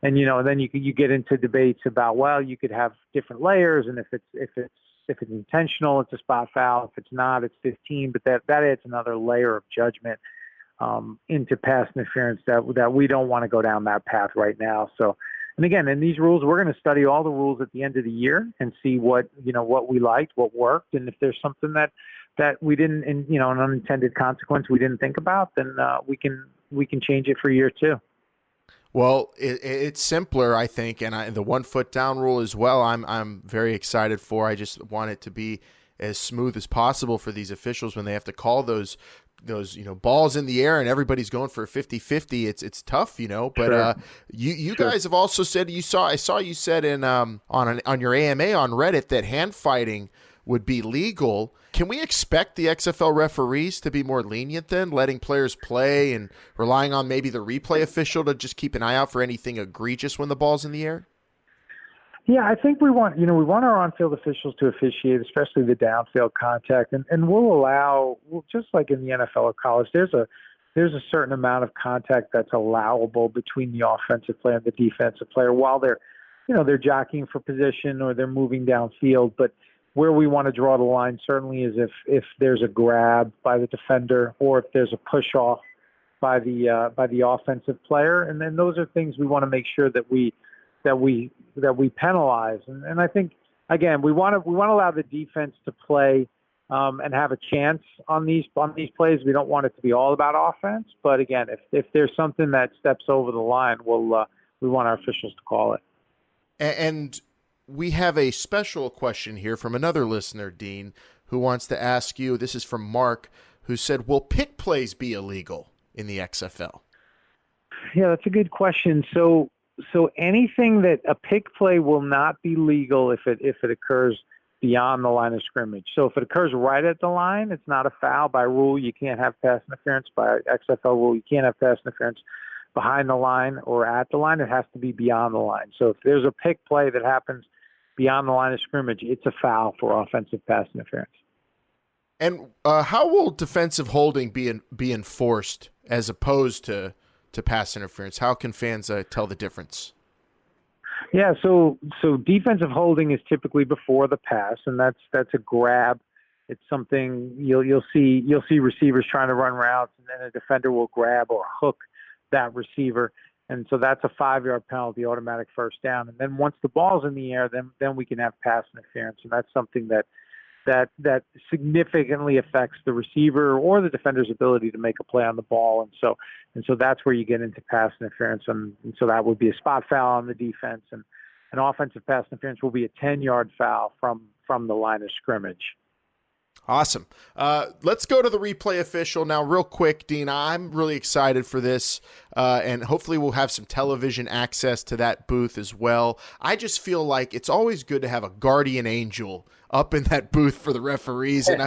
then you get into debates about, well, you could have different layers, and if it's intentional, it's a spot foul. If it's not, it's 15. But that adds another layer of judgment into pass interference that we don't want to go down that path right now. So, and again, in these rules, we're going to study all the rules at the end of the year and see what we liked, what worked, and if there's something that we didn't, an unintended consequence we didn't think about, then we can change it for year 2. Well, it's simpler, I think, and the 1 foot down rule as well. I'm very excited for. I just want it to be as smooth as possible for these officials when they have to call those balls in the air and everybody's going for a 50-50. It's tough, But Sure. you guys have also said I saw you said in on your AMA on Reddit that hand fighting would be legal. Can we expect the XFL referees to be more lenient then, letting players play and relying on maybe the replay official to just keep an eye out for anything egregious when the ball's in the air? Yeah, I think we want our on-field officials to officiate, especially the downfield contact, and we'll allow, just like in the NFL or college, there's a certain amount of contact that's allowable between the offensive player and the defensive player while they're jockeying for position or they're moving downfield. But where we want to draw the line certainly is if there's a grab by the defender or if there's a push off by the offensive player, and then those are things we want to make sure that we penalize. And I think again we want to allow the defense to play and have a chance on these plays. We don't want it to be all about offense, but again, if there's something that steps over the line, we want our officials to call it. And we have a special question here from another listener, Dean, who wants to ask you. This is from Mark, who said, "Will pick plays be illegal in the XFL?" Yeah, that's a good question. So anything that a pick play will not be legal if it occurs beyond the line of scrimmage. So if it occurs right at the line, it's not a foul. By rule, you can't have pass interference. By XFL rule, you can't have pass interference behind the line or at the line. It has to be beyond the line. So if there's a pick play that happens beyond the line of scrimmage, it's a foul for offensive pass interference. And how will defensive holding be enforced as opposed to pass interference? How can fans tell the difference? Yeah, so defensive holding is typically before the pass, and that's a grab. It's something you'll see receivers trying to run routes, and then a defender will grab or hook that receiver, and so that's a 5-yard penalty, automatic first down. And then once the ball's in the air, then we can have pass interference, and that's something that significantly affects the receiver or the defender's ability to make a play on the ball. And so that's where you get into pass interference. And so that would be a spot foul on the defense, and an offensive pass interference will be a 10-yard foul from the line of scrimmage. Awesome. Let's go to the replay official now real quick, Dean. I'm really excited for this, and hopefully we'll have some television access to that booth as well. I just feel like it's always good to have a guardian angel up in that booth for the referees, and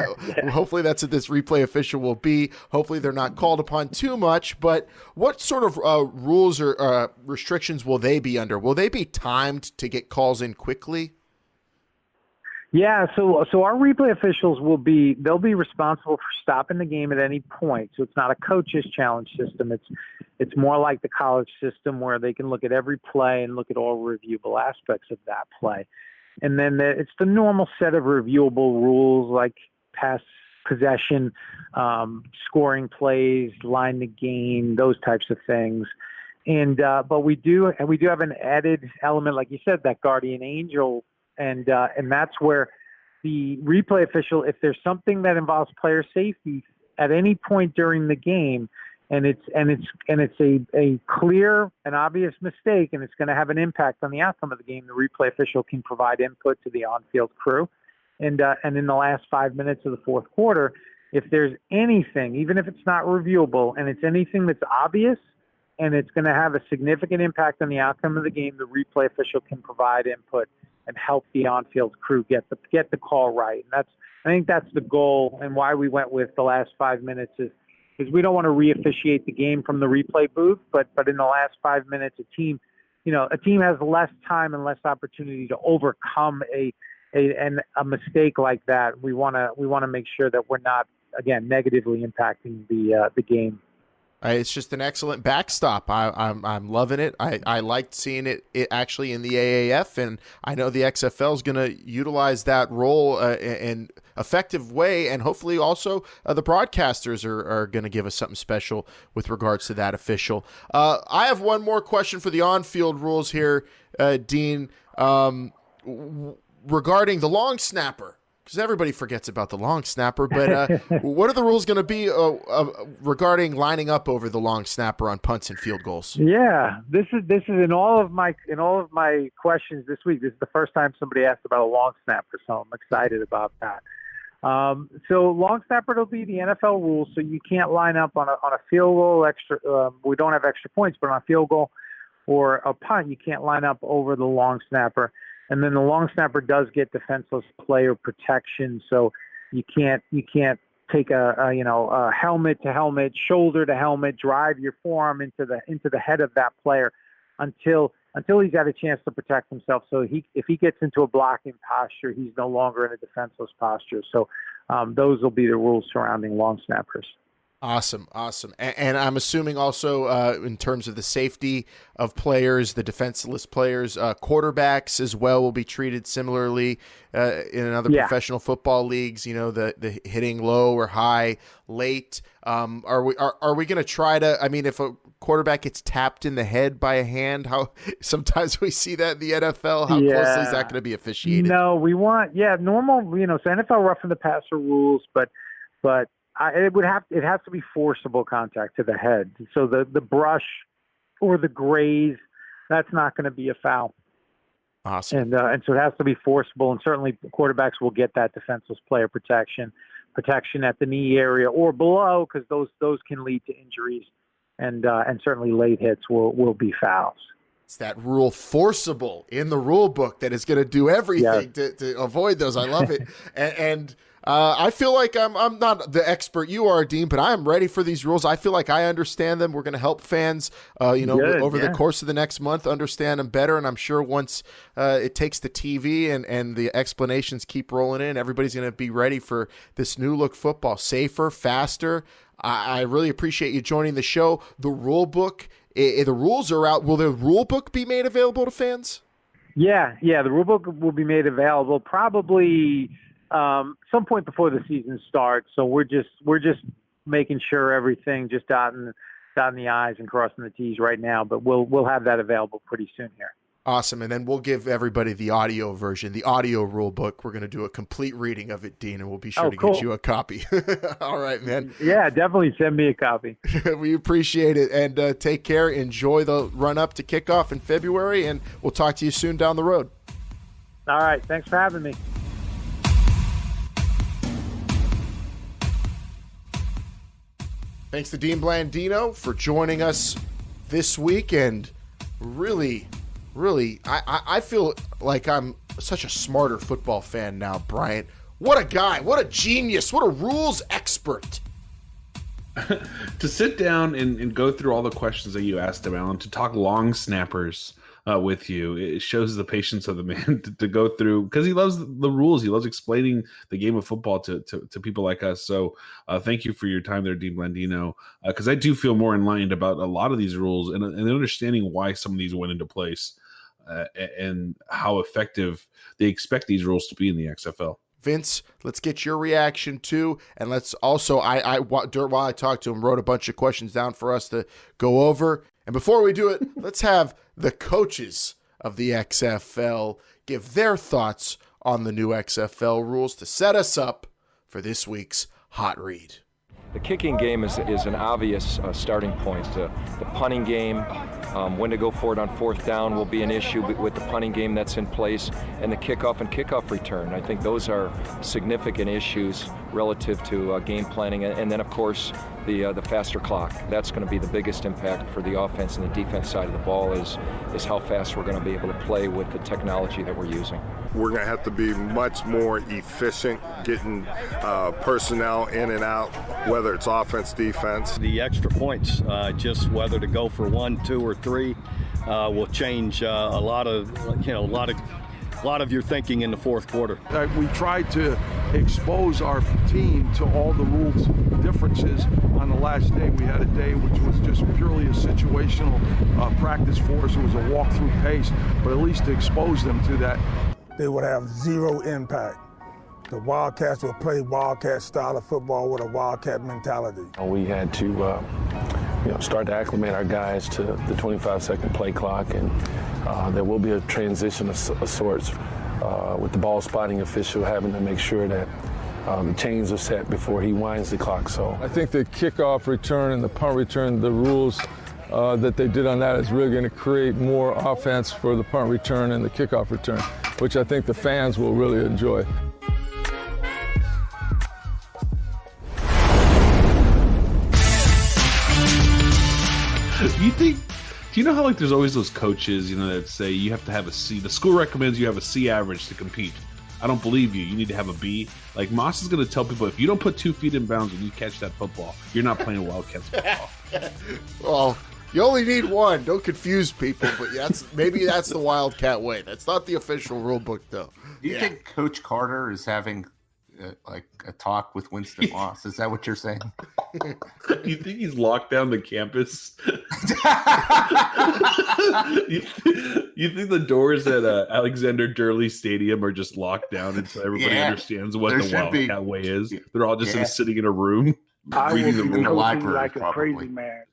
hopefully that's what this replay official will be. Hopefully they're not called upon too much, but what sort of rules or restrictions will they be under? Will they be timed to get calls in quickly? Yeah, so our replay officials they'll be responsible for stopping the game at any point. So it's not a coach's challenge system. It's more like the college system where they can look at every play and look at all reviewable aspects of that play. And then it's the normal set of reviewable rules like pass possession, scoring plays, line to gain, those types of things. And but we do have an added element, like you said, that guardian angel. And that's where the replay official, if there's something that involves player safety at any point during the game, and it's a clear and obvious mistake, and it's going to have an impact on the outcome of the game, the replay official can provide input to the on-field crew. And in the last 5 minutes of the fourth quarter, if there's anything, even if it's not reviewable, and it's anything that's obvious, and it's going to have a significant impact on the outcome of the game, the replay official can provide input and help the on-field crew get the call right. And I think that's the goal, and why we went with the last 5 minutes is we don't want to re-officiate the game from the replay booth, but in the last 5 minutes, a team has less time and less opportunity to overcome a mistake like that. We want to make sure that we're not, again, negatively impacting the game. It's just an excellent backstop. I'm loving it. I liked seeing it actually in the AAF, and I know the XFL is going to utilize that role in effective way, and hopefully also the broadcasters are going to give us something special with regards to that official. I have one more question for the on-field rules here, Dean, regarding the long snapper. because everybody forgets about the long snapper. But what are the rules going to be regarding lining up over the long snapper on punts and field goals? Yeah, this is in all of my questions this week. This is the first time somebody asked about a long snapper, so I'm excited about that. So long snapper will be the NFL rules. So you can't line up on a field goal extra. We don't have extra points, but on a field goal or a punt, you can't line up over the long snapper. And then the long snapper does get defenseless player protection, so you can't take a helmet to helmet, shoulder to helmet, drive your forearm into the head of that player until he's got a chance to protect himself. So if he gets into a blocking posture, he's no longer in a defenseless posture. So those will be the rules surrounding long snappers. Awesome. And I'm assuming also in terms of the safety of players, the defenseless players, quarterbacks as well will be treated similarly in other professional football leagues. You know, the hitting low or high, late. Are we going to try to? I mean, if a quarterback gets tapped in the head by a hand, how sometimes we see that in the NFL. How closely is that going to be officiated? No, we want normal. So NFL roughing the passer rules, but it has to be forcible contact to the head. So the brush or the graze, that's not going to be a foul. Awesome. And so it has to be forcible, and certainly quarterbacks will get that defenseless player protection at the knee area or below, because those can lead to injuries, and certainly late hits will be fouls. It's that rule forcible in the rule book that is going to do everything to avoid those. I love it. and I feel like I'm not the expert you are, Dean, but I am ready for these rules. I feel like I understand them. We're going to help fans, over the course of the next month, understand them better. And I'm sure once it takes the TV and the explanations keep rolling in, everybody's going to be ready for this new look football, safer, faster. I really appreciate you joining the show. The rule book, the rules are out. Will the rule book be made available to fans? Yeah. The rule book will be made available probably some point before the season starts. So we're just making sure everything, just dotting the I's and crossing the T's right now. But we'll have that available pretty soon here. Awesome. And then we'll give everybody the audio version, the audio rule book. We're going to do a complete reading of it, Dean, and we'll be sure to get you a copy. All right, man. Yeah, definitely send me a copy. We appreciate it. And take care. Enjoy the run up to kickoff in February, and we'll talk to you soon down the road. All right. Thanks for having me. Thanks to Dean Blandino for joining us this week. And really, I feel like I'm such a smarter football fan now, Bryant. What a guy. What a genius. What a rules expert. To sit down and go through all the questions that you asked him, Alan, to talk long snappers with you, it shows the patience of the man to go through, because he loves the rules. He loves explaining the game of football to people like us. So thank you for your time there, Dean Blandino, because I do feel more enlightened about a lot of these rules and understanding why some of these went into place and how effective they expect these rules to be in the XFL. Vince, let's get your reaction too, and let's also, while I talked to him, wrote a bunch of questions down for us to go over. And before we do it, let's have the coaches of the XFL give their thoughts on the new XFL rules to set us up for this week's Hot Read. The kicking game is an obvious starting point. The punting game, when to go for it on fourth down will be an issue with the punting game that's in place, and the kickoff and kickoff return. I think those are significant issues relative to game planning. And then, of course, the faster clock. That's going to be the biggest impact for the offense and the defense side of the ball is how fast we're going to be able to play with the technology that we're using. We're going to have to be much more efficient getting personnel in and out, whether it's offense, defense. The extra points, just whether to go for 1, 2, or 3, will change a lot of your thinking in the fourth quarter. We tried to expose our team to all the rules differences on the last day. We had a day which was just purely a situational practice for us. It was a walk-through pace, but at least to expose them to that. They would have zero impact. The Wildcats would play Wildcat style of football with a Wildcat mentality. We had to start to acclimate our guys to the 25-second play clock, and there will be a transition of sorts with the ball spotting official having to make sure that the chains are set before he winds the clock. So I think the kickoff return and the punt return, the rules that they did on that is really going to create more offense for the punt return and the kickoff return, which I think the fans will really enjoy. Do you know how like there's always those coaches, that say you have to have a C. The school recommends you have a C average to compete. I don't believe you. You need to have a B. Like Moss is going to tell people, if you don't put 2 feet in bounds when you catch that football, you're not playing Wildcats football. Well, you only need one. Don't confuse people. But maybe that's the Wildcat way. That's not the official rule book, though. Do you think Coach Carter is having like a talk with Winston Moss? Is that what you're saying? You think he's locked down the campus? you think the doors at Alexander Durley Stadium are just locked down until everybody understands what the Wildcat way is? They're all just sitting in a room reading the rules. Like a crazy man.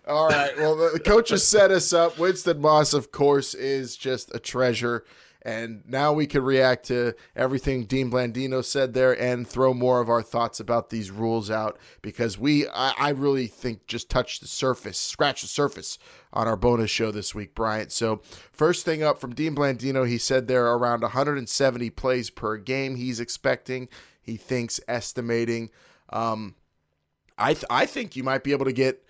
All right. Well, the coaches set us up. Winston Moss, of course, is just a treasure. And now we can react to everything Dean Blandino said there and throw more of our thoughts about these rules out, because I really think just scratch the surface on our bonus show this week, Bryant. So first thing up from Dean Blandino, he said there are around 170 plays per game he's expecting. He thinks, estimating. I think you might be able to get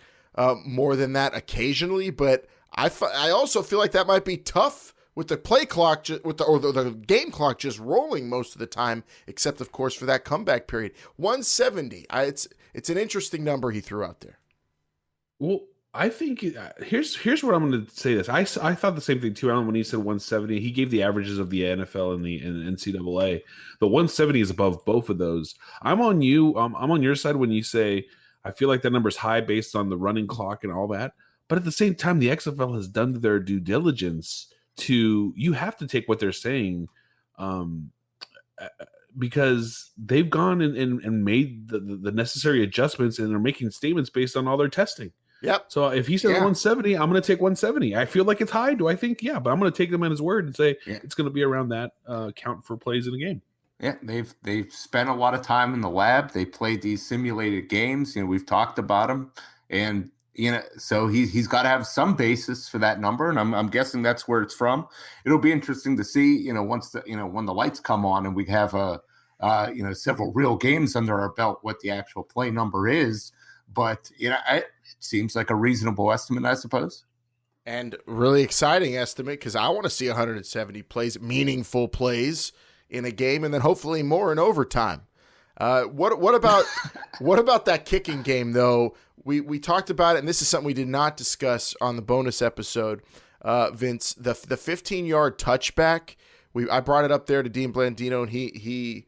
more than that occasionally, but I also feel like that might be tough with the play clock, the game clock just rolling most of the time, except of course for that comeback period. 170. It's an interesting number he threw out there. Well, I think here's what I'm going to say. This I thought the same thing too, Alan. When he said 170, he gave the averages of the NFL and the NCAA. The 170 is above both of those. I'm on you. I'm on your side when you say I feel like that number's high based on the running clock and all that. But at the same time, the XFL has done their due diligence. You have to take what they're saying, because they've gone and made the necessary adjustments, and they're making statements based on all their testing. Yep. So if he said 170, I'm going to take 170. I feel like it's high. Do I think? Yeah, but I'm going to take him at his word and say it's going to be around that count for plays in a game. Yeah, they've spent a lot of time in the lab. They played these simulated games. We've talked about them, and so he's got to have some basis for that number, and I'm guessing that's where it's from. It'll be interesting to see, once when the lights come on and we have several real games under our belt, what the actual play number is. But it seems like a reasonable estimate, I suppose. And really exciting estimate, because I want to see 170 plays, meaningful plays in a game, and then hopefully more in overtime. What about that kicking game though? We talked about it, and this is something we did not discuss on the bonus episode, Vince. The 15-yard touchback. I brought it up there to Dean Blandino, and he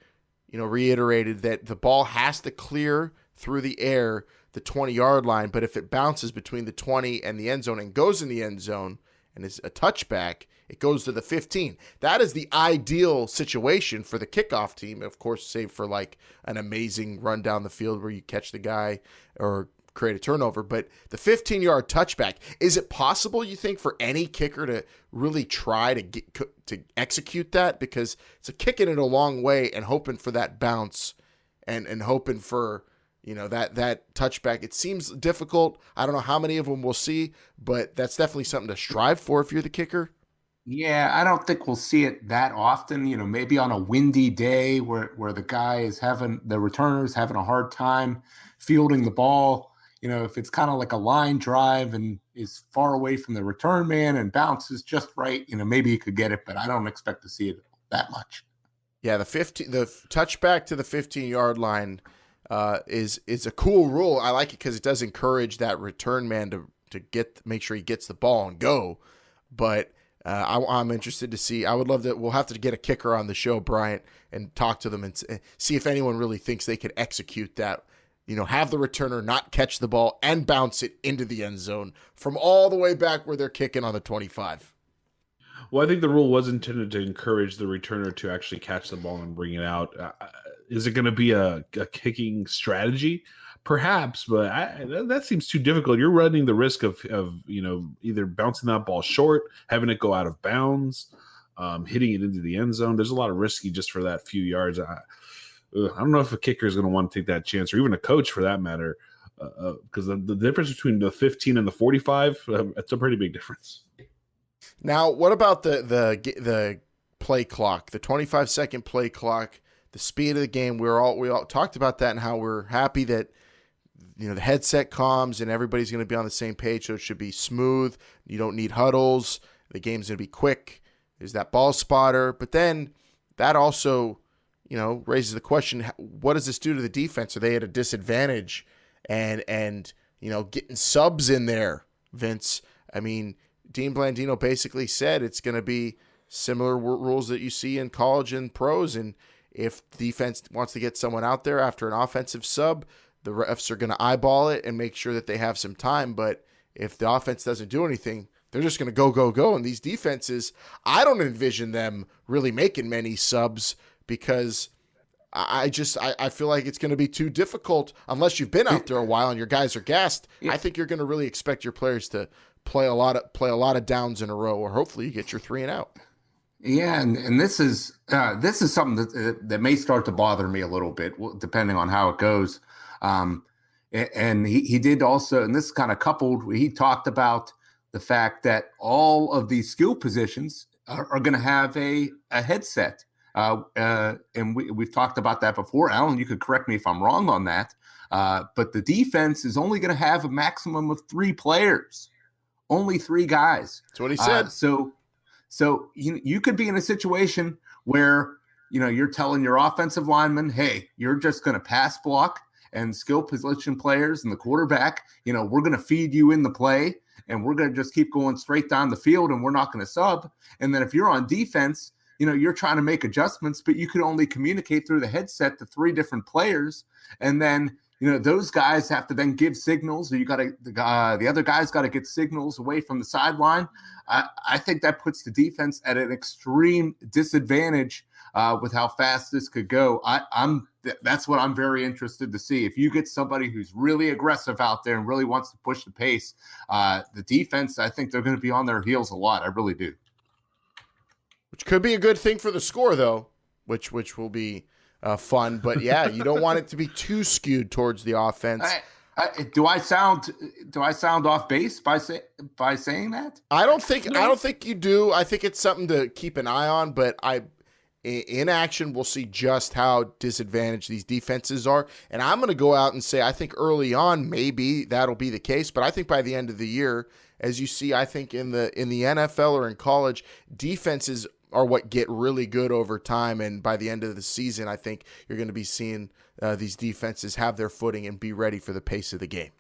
reiterated that the ball has to clear through the air the 20-yard line, but if it bounces between the 20 and the end zone and goes in the end zone and is a touchback, it goes to the 15. That is the ideal situation for the kickoff team, of course, save for like an amazing run down the field where you catch the guy or create a turnover. But the 15-yard touchback, is it possible, you think, for any kicker to really try to execute that? Because it's a kicking it a long way and hoping for that bounce and hoping for that touchback. It seems difficult. I don't know how many of them we'll see, but that's definitely something to strive for if you're the kicker. Yeah, I don't think we'll see it that often. Maybe on a windy day where the returner is having a hard time fielding the ball. If it's kind of like a line drive and is far away from the return man and bounces just right, maybe you could get it, but I don't expect to see it that much. Yeah, the touchback to the 15-yard line is a cool rule. I like it because it does encourage that return man to make sure he gets the ball and go. But I'm interested to see. I would love that. We'll have to get a kicker on the show, Bryant, and talk to them and see if anyone really thinks they could execute that. Have the returner not catch the ball and bounce it into the end zone from all the way back where they're kicking on the 25. Well, I think the rule was intended to encourage the returner to actually catch the ball and bring it out. Is it going to be a kicking strategy? Perhaps, but that seems too difficult. You're running the risk of either bouncing that ball short, having it go out of bounds. hitting it into the end zone. There's a lot of risky just for that few yards. I don't know if a kicker is going to want to take that chance, or even a coach for that matter, because the difference between the 15 and the 45, it's a pretty big difference. Now, what about the play clock, the 25-second play clock, the speed of the game? We all talked about that and how we're happy that the headset comms and everybody's going to be on the same page, so it should be smooth. You don't need huddles. The game's going to be quick. There's that ball spotter, but then that also, raises the question: what does this do to the defense? Are they at a disadvantage? And getting subs in there, Vince. I mean, Dean Blandino basically said it's going to be similar rules that you see in college and pros. And if defense wants to get someone out there after an offensive sub, the refs are going to eyeball it and make sure that they have some time. But if the offense doesn't do anything, they're just going to go. And these defenses, I don't envision them really making many subs because I feel like it's going to be too difficult unless you've been out there a while and your guys are gassed. Yeah. I think you're going to really expect your players to play a lot of downs in a row, or hopefully you get your 3 and out. Yeah, and this is something that may start to bother me a little bit, depending on how it goes. And he did also, and this kind of coupled, he talked about the fact that all of these skill positions are going to have a headset. And we've talked about that before. Alan, you could correct me if I'm wrong on that. But the defense is only going to have a maximum of 3 players, only 3 guys. That's what he said. So you could be in a situation where, you're telling your offensive lineman, hey, you're just going to pass block, and skill position players and the quarterback, we're going to feed you in the play, and we're going to just keep going straight down the field, and we're not going to sub. And then if you're on defense, you're trying to make adjustments, but you could only communicate through the headset to 3 different players. And then, those guys have to then give signals, or the other guy's got to get signals away from the sideline. I think that puts the defense at an extreme disadvantage with how fast this could go. That's what I'm very interested to see. If you get somebody who's really aggressive out there and really wants to push the pace, the defense, I think they're going to be on their heels a lot. I really do. Which could be a good thing for the score, though, which will be fun. But yeah, you don't want it to be too skewed towards the offense. Do I sound off base by saying that? I don't think you do. I think it's something to keep an eye on. But in action, we'll see just how disadvantaged these defenses are. And I'm going to go out and say I think early on maybe that'll be the case. But I think by the end of the year, as you see, I think in the NFL or in college, defenses are what get really good over time. And by the end of the season, I think you're going to be seeing these defenses have their footing and be ready for the pace of the game.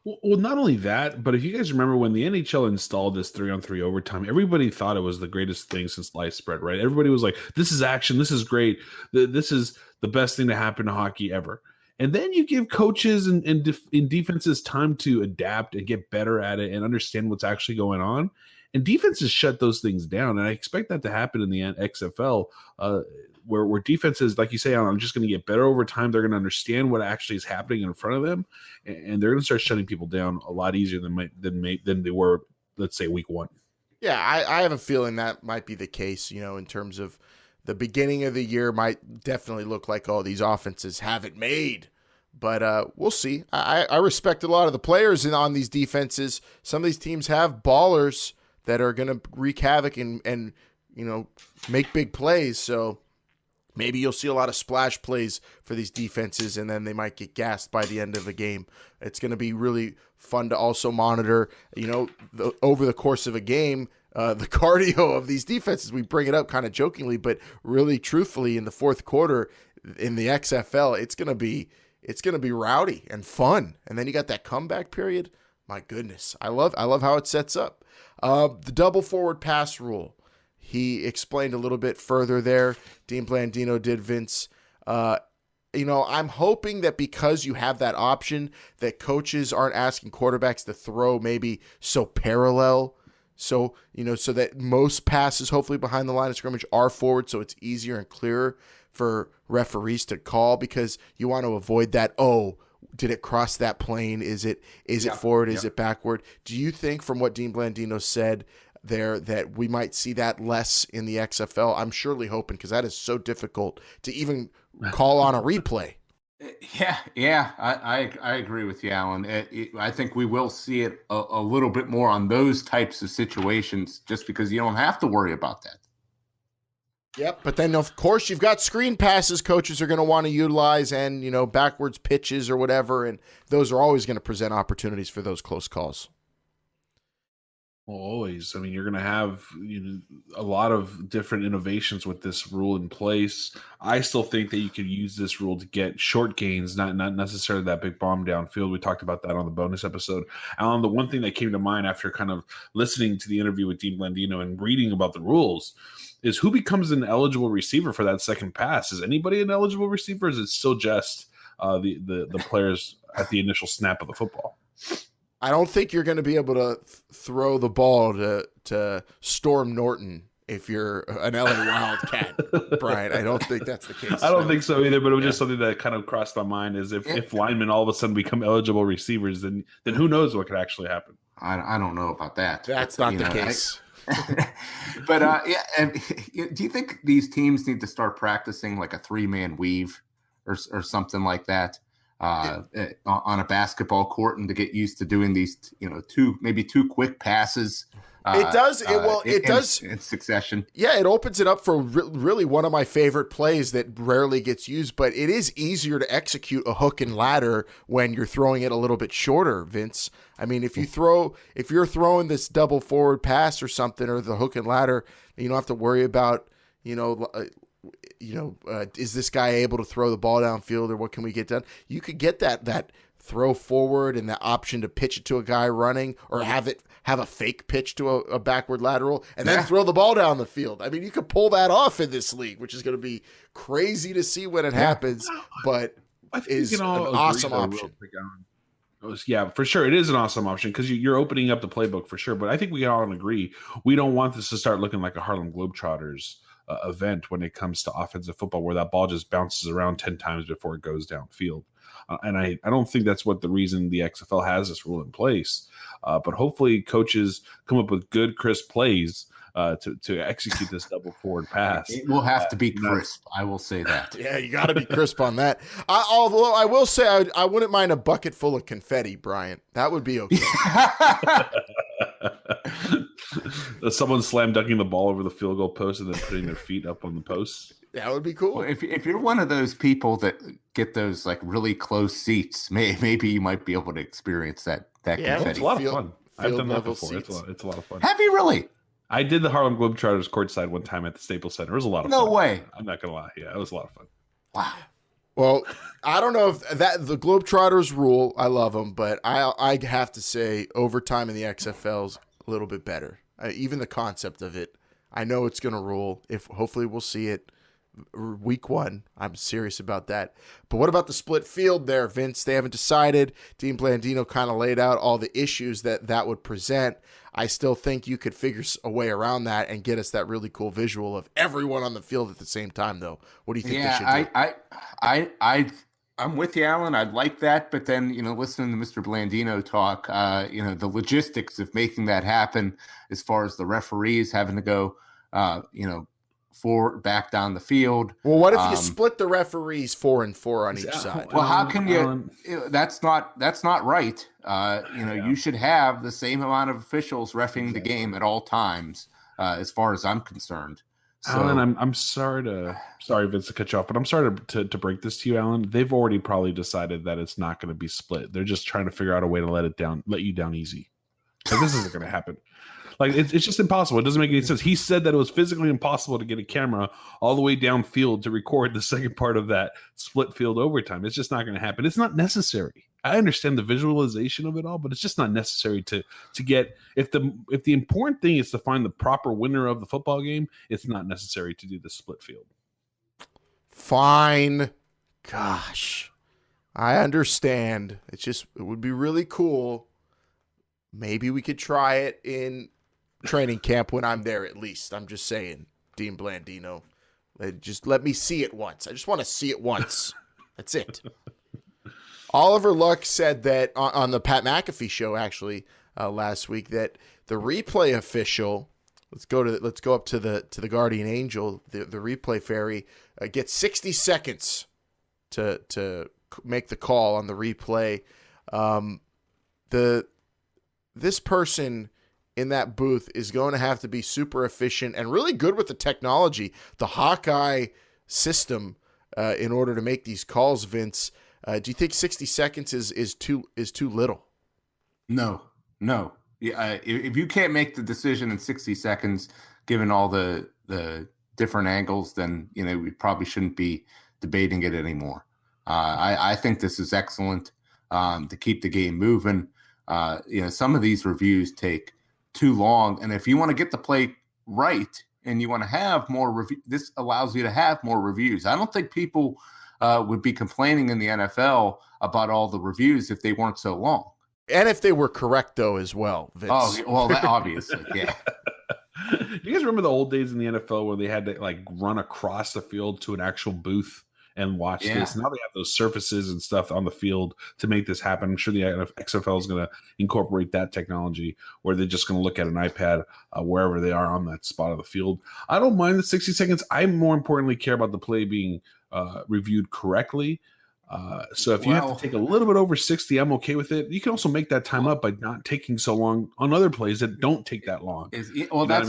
Well, not only that, but if you guys remember when the NHL installed this 3-on-3 overtime, everybody thought it was the greatest thing since sliced bread, right? Everybody was like, this is action. This is great. This is the best thing to happen to hockey ever. And then you give coaches and defenses time to adapt and get better at it and understand what's actually going on. And defenses shut those things down. And I expect that to happen in the XFL, where defenses, like you say, I'm just going to get better over time. They're going to understand what actually is happening in front of them, and they're going to start shutting people down a lot easier than they were, let's say, week 1. Yeah, I have a feeling that might be the case, in terms of the beginning of the year might definitely look like, oh, these offenses haven't made. But we'll see. I respect a lot of the players on these defenses. Some of these teams have ballers that are going to wreak havoc and make big plays. So maybe you'll see a lot of splash plays for these defenses, and then they might get gassed by the end of the game. It's going to be really fun to also monitor, over the course of a game, the cardio of these defenses. We bring it up kind of jokingly, but really truthfully in the fourth quarter in the XFL, it's going to be rowdy and fun. And then you got that comeback period. My goodness. I love how it sets up. The double forward pass rule. He explained a little bit further there. Dean Blandino did, Vince. I'm hoping that because you have that option, that coaches aren't asking quarterbacks to throw maybe so parallel. So that most passes, hopefully behind the line of scrimmage, are forward, so it's easier and clearer for referees to call, because you want to avoid that, did it cross that plane? Is it forward? Is it backward? Do you think, from what Dean Blandino said, there that we might see that less in the XFL. I'm surely hoping, because that is so difficult to even call on a replay. Yeah, I agree with you, Alan. I think we will see it a little bit more on those types of situations, just because you don't have to worry about that. Yep, but then of course you've got screen passes coaches are going to want to utilize, and backwards pitches or whatever, and those are always going to present opportunities for those close calls. Well, always. I mean, you're going to have a lot of different innovations with this rule in place. I still think that you could use this rule to get short gains, not necessarily that big bomb downfield. We talked about that on the bonus episode. Alan, the one thing that came to mind after kind of listening to the interview with Dean Blandino and reading about the rules is who becomes an eligible receiver for that second pass. Is anybody an eligible receiver, or is it still just the players at the initial snap of the football? I don't think you're going to be able to throw the ball to Storm Norton if you're an LA Wildcat, Brian. I don't think that's the case. I don't think so either, but it was just something that kind of crossed my mind is if linemen all of a sudden become eligible receivers, then who knows what could actually happen. I don't know about that. That's not the case. But do you think these teams need to start practicing like a 3-man weave or something like that on a basketball court, and to get used to doing these, two quick passes? It does in succession. Yeah, it opens it up for really one of my favorite plays that rarely gets used, but it is easier to execute a hook and ladder when you're throwing it a little bit shorter, Vince. I mean, if you're throwing this double forward pass or something, or the hook and ladder, you don't have to worry about, is this guy able to throw the ball downfield, or what can we get done? You could get that throw forward and the option to pitch it to a guy running, or have a fake pitch to a backward lateral and then throw the ball down the field. I mean, you could pull that off in this league, which is going to be crazy to see when it happens, but is an awesome option. Yeah, for sure. It is an awesome option because you're opening up the playbook for sure. But I think we can all agree we don't want this to start looking like a Harlem Globetrotters event when it comes to offensive football, where that ball just bounces around 10 times before it goes downfield. And I don't think that's what the reason the XFL has this rule in place. But hopefully coaches come up with good, crisp plays to execute this double forward pass. It will have to be crisp. I will say that. Yeah, you got to be crisp on that. Although I will say I wouldn't mind a bucket full of confetti, Brian. That would be okay. Someone slam dunking the ball over the field goal post and then putting their feet up on the post. That would be cool. Well, if you're one of those people that get those like really close seats, maybe you might be able to experience that confetti. It's a lot of fun. I've done that before. It's a lot of fun. Have you really? I did the Harlem Globetrotters courtside one time at the Staples Center. It was a lot of fun. No way. I'm not going to lie. Yeah, it was a lot of fun. Wow. Well, I don't know if the Globetrotters rule, I love them, but I have to say overtime in the XFL's a little bit better. Even the concept of it, I know it's going to rule. Hopefully we'll see it week 1. I'm serious about that. But what about the split field there, Vince? They haven't decided. Dean Blandino kind of laid out all the issues that would present. I still think you could figure a way around that and get us that really cool visual of everyone on the field at the same time, though. What do you think they should do? I'm with you, Alan. I'd like that, but then, listening to Mr. Blandino talk, the logistics of making that happen, as far as the referees having to go, forward, back down the field. Well, what if you split the referees 4 and 4 on each side? Well, how can you? That's not right. You should have the same amount of officials reffing the game at all times, as far as I'm concerned. So, Alan, I'm sorry, Vince, to cut you off, but I'm sorry to break this to you, Alan. They've already probably decided that it's not going to be split. They're just trying to figure out a way to let you down easy. Like, this isn't going to happen. Like, it's just impossible. It doesn't make any sense. He said that it was physically impossible to get a camera all the way downfield to record the second part of that split field overtime. It's just not going to happen. It's not necessary. I understand the visualization of it all, but it's just not necessary to get, if the important thing is to find the proper winner of the football game, it's not necessary to do the split field. Fine. Gosh, I understand. It would be really cool. Maybe we could try it in training camp when I'm there, at least. I'm just saying, Dean Blandino. Just let me see it once. I just want to see it once. That's it. Oliver Luck said that on the Pat McAfee show, actually, last week, that the replay official let's go up to the guardian angel, the replay fairy, gets 60 seconds to make the call on the replay. This person in that booth is going to have to be super efficient and really good with the technology, the Hawkeye system, in order to make these calls. Vince, do you think 60 seconds is too little? No. If you can't make the decision in 60 seconds, given all the different angles, then we probably shouldn't be debating it anymore. I think this is excellent to keep the game moving. Some of these reviews take too long, and if you want to get the play right and you want to have more review, this allows you to have more reviews. I don't think people would be complaining in the NFL about all the reviews if they weren't so long. And if they were correct, though, as well, Vince. Oh, well, that obviously, yeah. Do you guys remember the old days in the NFL where they had to run across the field to an actual booth and watch this? Now they have those surfaces and stuff on the field to make this happen. I'm sure the XFL is going to incorporate that technology where they're just going to look at an iPad wherever they are on that spot of the field. I don't mind the 60 seconds. I more importantly care about the play being reviewed correctly. So if you have to take a little bit over 60, I'm okay with it. You can also make that time up by not taking so long on other plays that don't take that long. That's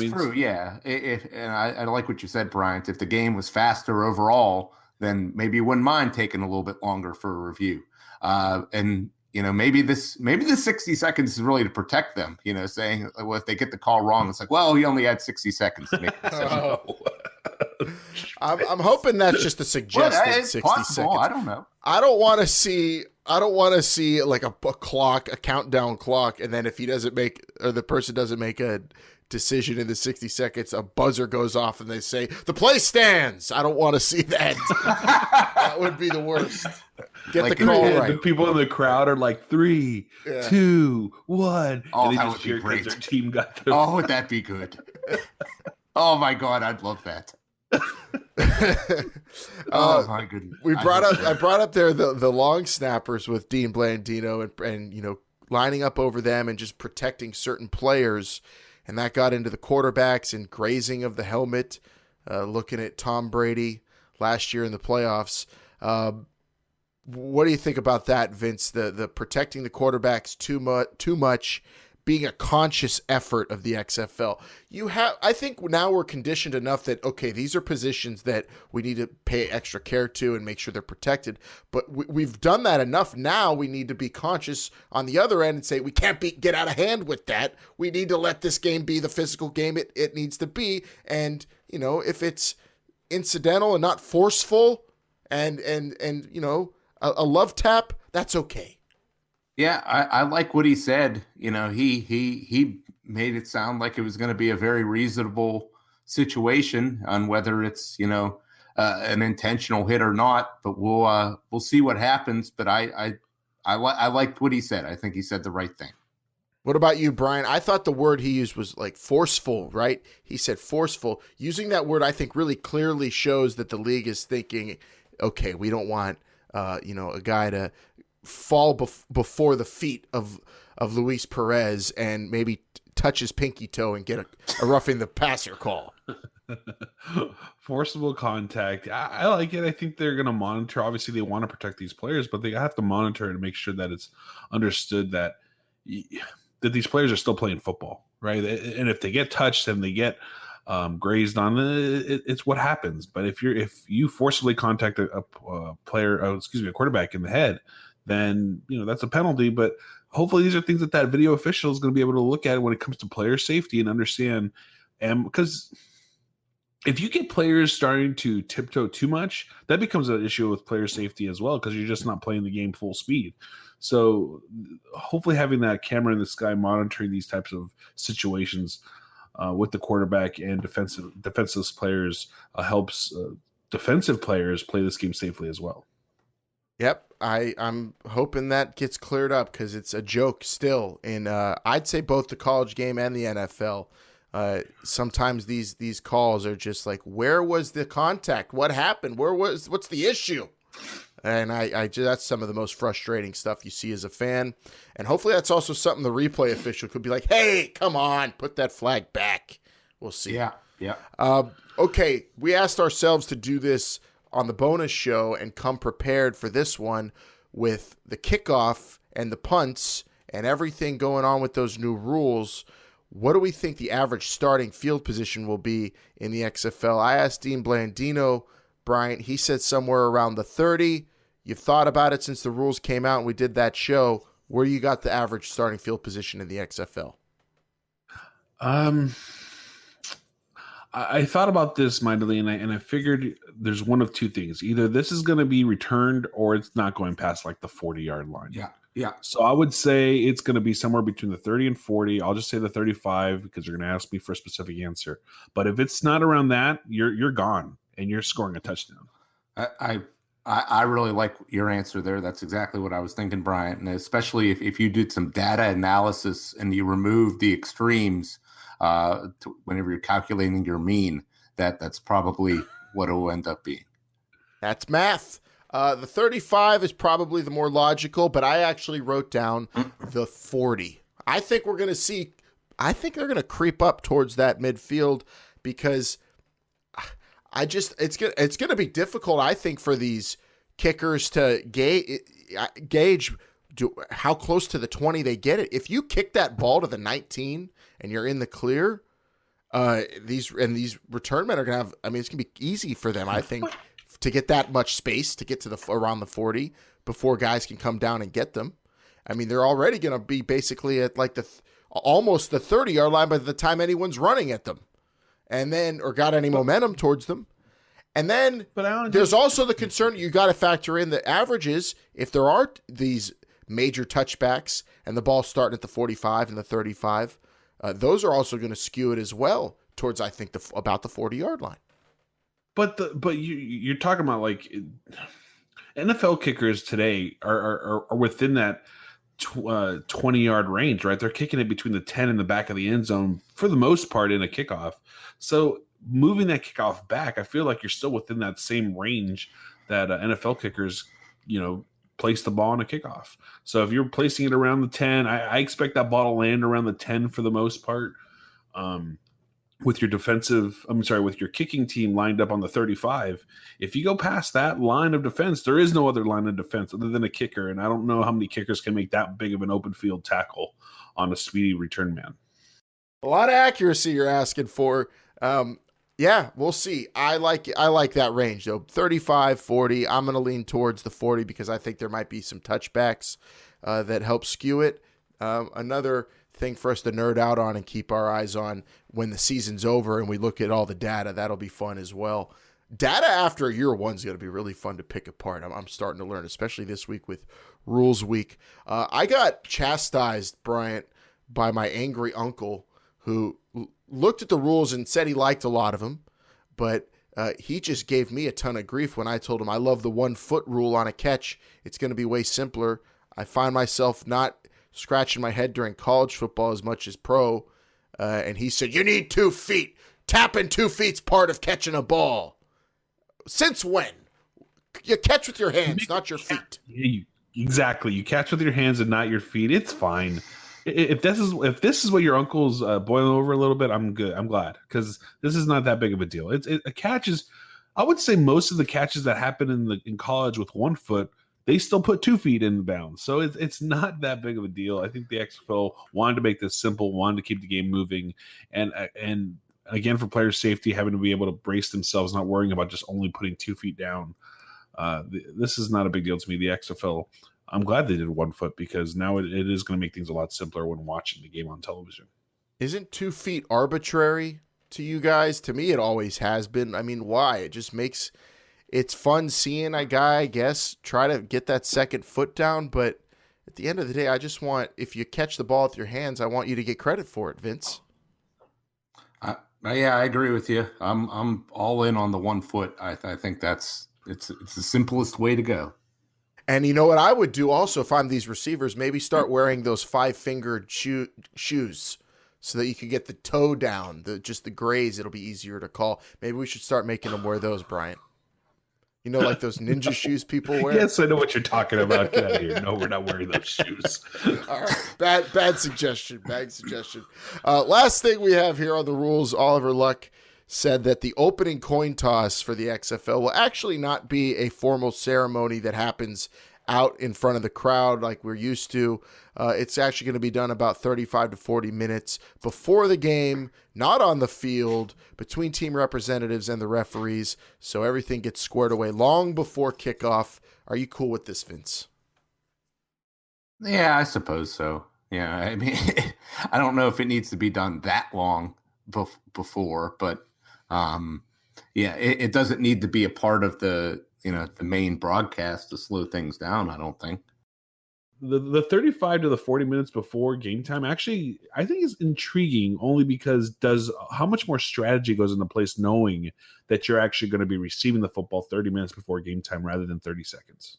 true. Yeah. And I like what you said, Bryant. If the game was faster overall, then maybe you wouldn't mind taking a little bit longer for a review. Maybe the 60 seconds is really to protect them, saying, well, if they get the call wrong, it's like, well, he only had 60 seconds to make the decision. I'm hoping that's just a suggested 60 seconds. I don't know. I don't want to see like a clock, a countdown clock, and then if the person doesn't make a decision in the 60 seconds, a buzzer goes off and they say the play stands. I don't want to see that. That would be the worst. Get the call right. The people in the crowd are like 3, 2, 1. Oh, and that would be great. Their team got their... Oh, would that be good? Oh my God, I'd love that. Oh my goodness! I brought up there the long snappers with Dean Blandino and lining up over them and just protecting certain players, and that got into the quarterbacks and grazing of the helmet. Looking at Tom Brady last year in the playoffs, what do you think about that, Vince? The protecting the quarterbacks too much. Being a conscious effort of the XFL. I think now we're conditioned enough that, okay, these are positions that we need to pay extra care to and make sure they're protected. But we've done that enough. Now we need to be conscious on the other end and say, we can't get out of hand with that. We need to let this game be the physical game it needs to be. And, if it's incidental and not forceful and a love tap, that's okay. Yeah, I like what he said. He made it sound like it was going to be a very reasonable situation on whether it's an intentional hit or not. But we'll see what happens. But I liked what he said. I think he said the right thing. What about you, Brian? I thought the word he used was like forceful, right? He said forceful. Using that word, I think, really clearly shows that the league is thinking, okay, we don't want a guy to fall before the feet of Luis Perez and maybe touch his pinky toe and get a roughing the passer call. Forcible contact. I like it. I think they're going to monitor. Obviously, they want to protect these players, but they have to monitor to make sure that it's understood that these players are still playing football, right? And if they get touched and they get grazed on, it's what happens. But if you forcibly contact a quarterback in the head, then that's a penalty. But hopefully these are things that video official is going to be able to look at when it comes to player safety and understand. And because if you get players starting to tiptoe too much, that becomes an issue with player safety as well, because you're just not playing the game full speed. So hopefully having that camera in the sky monitoring these types of situations with the quarterback and defensive players helps defensive players play this game safely as well. Yep, I'm hoping that gets cleared up because it's a joke still. And I'd say both the college game and the NFL. Sometimes these calls are just like, where was the contact? What happened? What's the issue? And I that's some of the most frustrating stuff you see as a fan. And hopefully that's also something the replay official could be like, hey, come on, put that flag back. We'll see. Yeah, yeah. Okay, we asked ourselves to do this on the bonus show and come prepared for this one with the kickoff and the punts and everything going on with those new rules. What do we think the average starting field position will be in the XFL? I asked Dean Blandino, Bryant. He said somewhere around the 30. You've thought about it since the rules came out and we did that show. Where you got the average starting field position in the XFL? I thought about this mightily, and I figured there's one of two things. Either this is going to be returned or it's not going past like the 40-yard line. Yeah, yeah. So I would say it's going to be somewhere between the 30 and 40. I'll just say the 35 because you're going to ask me for a specific answer. But if it's not around that, you're gone and you're scoring a touchdown. I really like your answer there. That's exactly what I was thinking, Bryant. And especially if you did some data analysis and you remove the extremes whenever you're calculating your mean, that's probably what it will end up being. That's math. The 35 is probably the more logical, but I actually wrote down the 40. I think they're going to creep up towards that midfield because it's going to be difficult, I think, for these kickers to gauge how close to the 20 they get it. If you kick that ball to the 19 and you're in the clear, these return men are going to have, it's going to be easy for them, I think, to get that much space to get to around the 40 before guys can come down and get them. They're already going to be basically at like almost the 30-yard line by the time anyone's running at them or got any momentum towards them. And then there's also the concern you got to factor in the averages. If there are these major touchbacks and the ball starting at the 45 and the 35, those are also going to skew it as well towards, I think, about the 40-yard line. But you're talking about like NFL kickers today are within that 20-yard range, right? They're kicking it between the 10 and the back of the end zone for the most part in a kickoff. So moving that kickoff back, I feel like you're still within that same range that NFL kickers, place the ball in a kickoff. So if you're placing it around the 10, I expect that ball to land around the 10 for the most part. With your with your kicking team lined up on the 35, if you go past that line of defense, there is no other line of defense other than a kicker. And I don't know how many kickers can make that big of an open field tackle on a speedy return man. A lot of accuracy you're asking for. Yeah, we'll see. I like that range though. 35, 40. I'm going to lean towards the 40 because I think there might be some touchbacks that help skew it. Another thing for us to nerd out on and keep our eyes on when the season's over and we look at all the data, that'll be fun as well. Data after year one's going to be really fun to pick apart. I'm starting to learn, especially this week with Rules Week. I got chastised, Bryant, by my angry uncle who looked at the rules and said he liked a lot of them, but he just gave me a ton of grief when I told him I love the 1 foot rule on a catch. It's going to be way simpler. I find myself not scratching my head during college football as much as pro. And he said, you need 2 feet. Tapping 2 feet's part of catching a ball. Since when? You catch with your hands, not your feet. Exactly. You catch with your hands and not your feet. It's fine. If this is what your uncle's boiling over a little bit, I'm good. I'm glad because this is not that big of a deal. A catch is, I would say most of the catches that happen in college with 1 foot, they still put 2 feet in bounds. So it's not that big of a deal. I think the XFL wanted to make this simple, wanted to keep the game moving, and again for player safety, having to be able to brace themselves, not worrying about just only putting 2 feet down. This is not a big deal to me. The XFL, I'm glad they did 1 foot because now it is going to make things a lot simpler when watching the game on television. Isn't 2 feet arbitrary to you guys? To me, it always has been. Why? It just makes it's fun seeing a guy, I guess, try to get that second foot down. But at the end of the day, I just want, if you catch the ball with your hands, I want you to get credit for it, Vince. Yeah, I agree with you. I'm all in on the 1 foot. I think it's the simplest way to go. And you know what I would do also if I'm these receivers? Maybe start wearing those 5-fingered shoes so that you can get the toe down, just the graze. It'll be easier to call. Maybe we should start making them wear those, Bryant. You know, like those ninja shoes people wear? Yes, I know what you're talking about. Get out of here. No, we're not wearing those shoes. All right. Bad suggestion. Bad suggestion. Last thing we have here on the rules, Oliver Luck said that the opening coin toss for the XFL will actually not be a formal ceremony that happens out in front of the crowd like we're used to. It's actually going to be done about 35 to 40 minutes before the game, not on the field, between team representatives and the referees, so everything gets squared away long before kickoff. Are you cool with this, Vince? Yeah, I suppose so. Yeah, I mean, I don't know if it needs to be done that long before, but yeah, it doesn't need to be a part of the main broadcast to slow things down, I don't think. The 35 to the 40 minutes before game time actually, I think, is intriguing only because how much more strategy goes into place knowing that you're actually going to be receiving the football 30 minutes before game time rather than 30 seconds.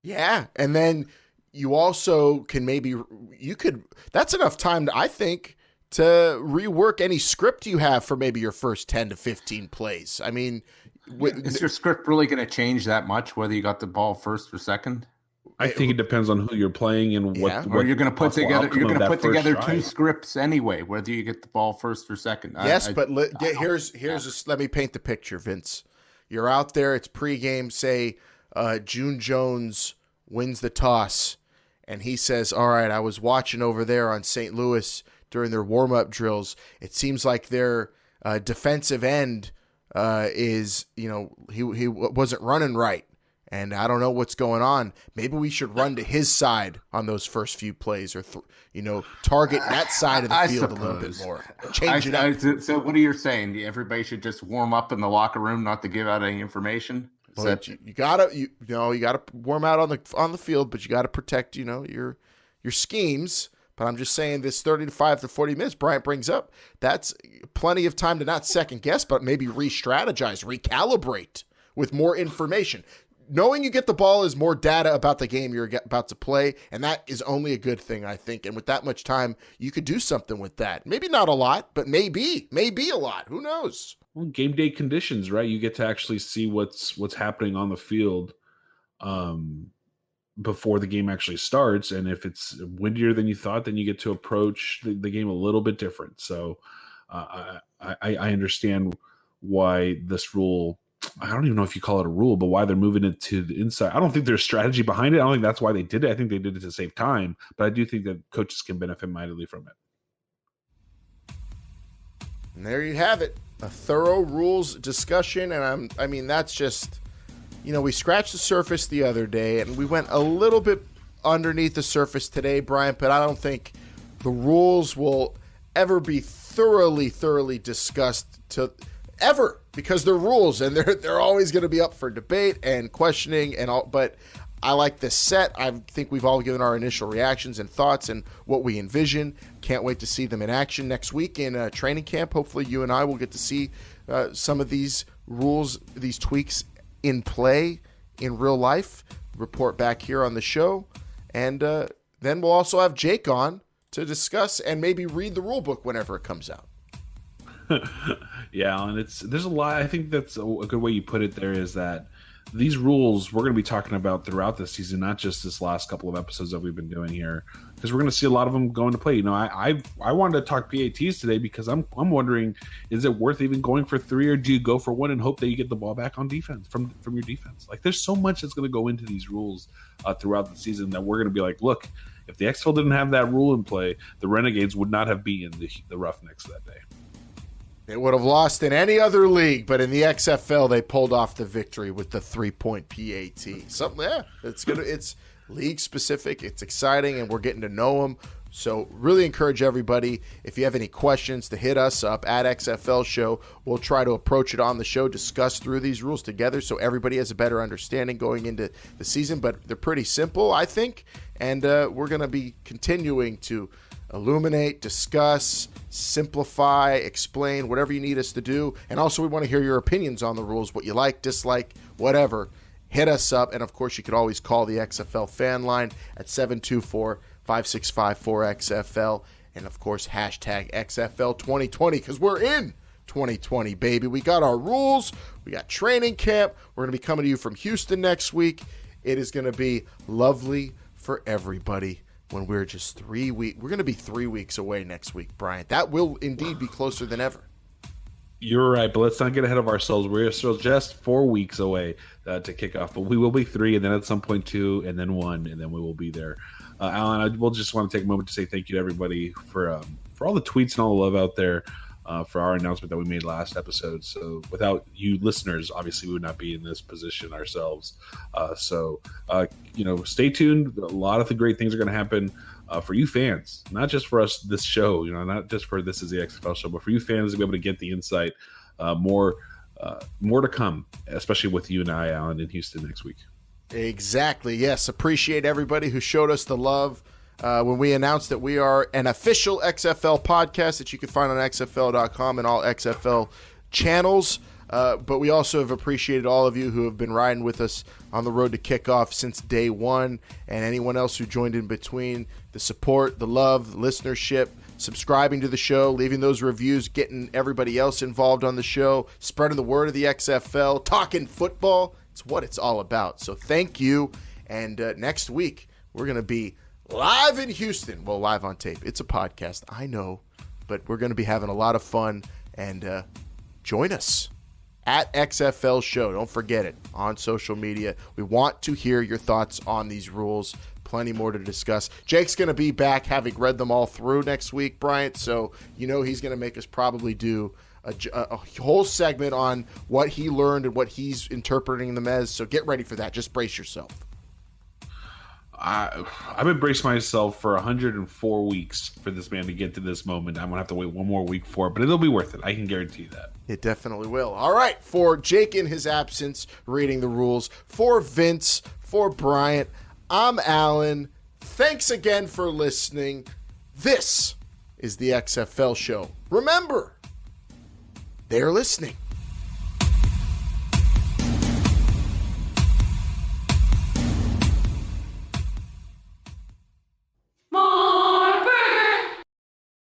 Yeah, and then you also can that's enough time, I think, to rework any script you have for maybe your first 10 to 15 plays. I mean, is your script really going to change that much whether you got the ball first or second? I think it depends on who you're playing and what. Or you're going to put together. You're going to put together two scripts anyway, whether you get the ball first or second. Yes, let me paint the picture, Vince. You're out there. It's pregame. Say June Jones wins the toss, and he says, "All right, I was watching over there on St. Louis during their warm-up drills. It seems like their defensive end is, he wasn't running right. And I don't know what's going on. Maybe we should run to his side on those first few plays, or target that side of the field a little bit more. Change it up. So what are you saying? Everybody should just warm up in the locker room, not to give out any information. You gotta warm out on the field, but you gotta protect your schemes. But I'm just saying, this 35 to 40 minutes Bryant brings up, that's plenty of time to not second guess, but maybe re-strategize, recalibrate with more information. Knowing you get the ball is more data about the game you're about to play, and that is only a good thing, I think. And with that much time, you could do something with that. Maybe not a lot, but maybe a lot. Who knows? Well, game day conditions, right? You get to actually see what's happening on the field before the game actually starts. And if it's windier than you thought, then you get to approach the game a little bit different. So I understand why this rule, I don't even know if you call it a rule, but why they're moving it to the inside. I don't think there's strategy behind it. I don't think that's why they did it. I think they did it to save time, but I do think that coaches can benefit mightily from it. And there you have it. A thorough rules discussion. And that's just, we scratched the surface the other day and we went a little bit underneath the surface today, Brian, but I don't think the rules will ever be thoroughly discussed ever, because they're rules and they're always going to be up for debate and questioning and all. But I like this set. I think we've all given our initial reactions and thoughts and what we envision. Can't wait to see them in action next week in training camp. Hopefully you and I will get to see some of these rules, these tweaks in play in real life. Report back here on the show. And then we'll also have Jake on to discuss and maybe read the rule book whenever it comes out. Yeah, and there's a lot. I think that's a good way you put it there, is that these rules we're going to be talking about throughout this season, not just this last couple of episodes that we've been doing here, because we're going to see a lot of them go into play. I wanted to talk PATs today because I'm wondering, is it worth even going for 3, or do you go for 1 and hope that you get the ball back on defense from your defense? Like, there's so much that's going to go into these rules throughout the season that we're going to be like, look, if the XFL didn't have that rule in play, the Renegades would not have beaten the Roughnecks that day. They would have lost in any other league, but in the XFL, they pulled off the victory with the 3-point PAT. It's league specific. It's exciting, and we're getting to know them. So really encourage everybody, if you have any questions, to hit us up at XFL Show. We'll try to approach it on the show, discuss through these rules together so everybody has a better understanding going into the season. But they're pretty simple, I think, and we're going to be continuing to illuminate, discuss, simplify, explain, whatever you need us to do. And also, we want to hear your opinions on the rules, what you like, dislike, whatever. Hit us up. And, of course, you could always call the XFL fan line at 724-565-4XFL. And, of course, hashtag XFL 2020, because we're in 2020, baby. We got our rules. We got training camp. We're going to be coming to you from Houston next week. It is going to be lovely for everybody when we're just 3 weeks. We're going to be 3 weeks away next week, Bryant. That will indeed be closer than ever. You're right, but let's not get ahead of ourselves. We're still just 4 weeks away to kick off, but we will be 3, and then at some point 2, and then 1, and then we will be there. Alan, I will just want to take a moment to say thank you to everybody for all the tweets and all the love out there for our announcement that we made last episode. So without you listeners, obviously we would not be in this position ourselves. Stay tuned. A lot of the great things are going to happen for you fans, not just for us, this show, not just for This Is the XFL Show, but for you fans to be able to get the insight. More to come, especially with you and I, Alan, in Houston next week. Exactly. Yes. Appreciate everybody who showed us the love when we announced that we are an official XFL podcast that you can find on XFL.com and all XFL channels. But we also have appreciated all of you who have been riding with us on the road to kickoff since day one, and anyone else who joined in between. The support, the love, the listenership, subscribing to the show, leaving those reviews, getting everybody else involved on the show, spreading the word of the XFL, talking football. It's what it's all about. So thank you. And next week, we're going to be live in Houston. Well, live on tape. It's a podcast, I know, but we're going to be having a lot of fun. And join us at XFL Show. Don't forget it on social media. We want to hear your thoughts on these rules. Plenty more to discuss. Jake's going to be back having read them all through next week, Bryant. So he's going to make us probably do a whole segment on what he learned and what he's interpreting them as. So get ready for that. Just brace yourself. I've embraced myself for 104 weeks for this man to get to this moment. I'm going to have to wait one more week for it, but it'll be worth it. I can guarantee that. It definitely will. All right. For Jake in his absence, reading the rules. For Vince, for Bryant, I'm Alan. Thanks again for listening. This is the XFL Show. Remember, they're listening.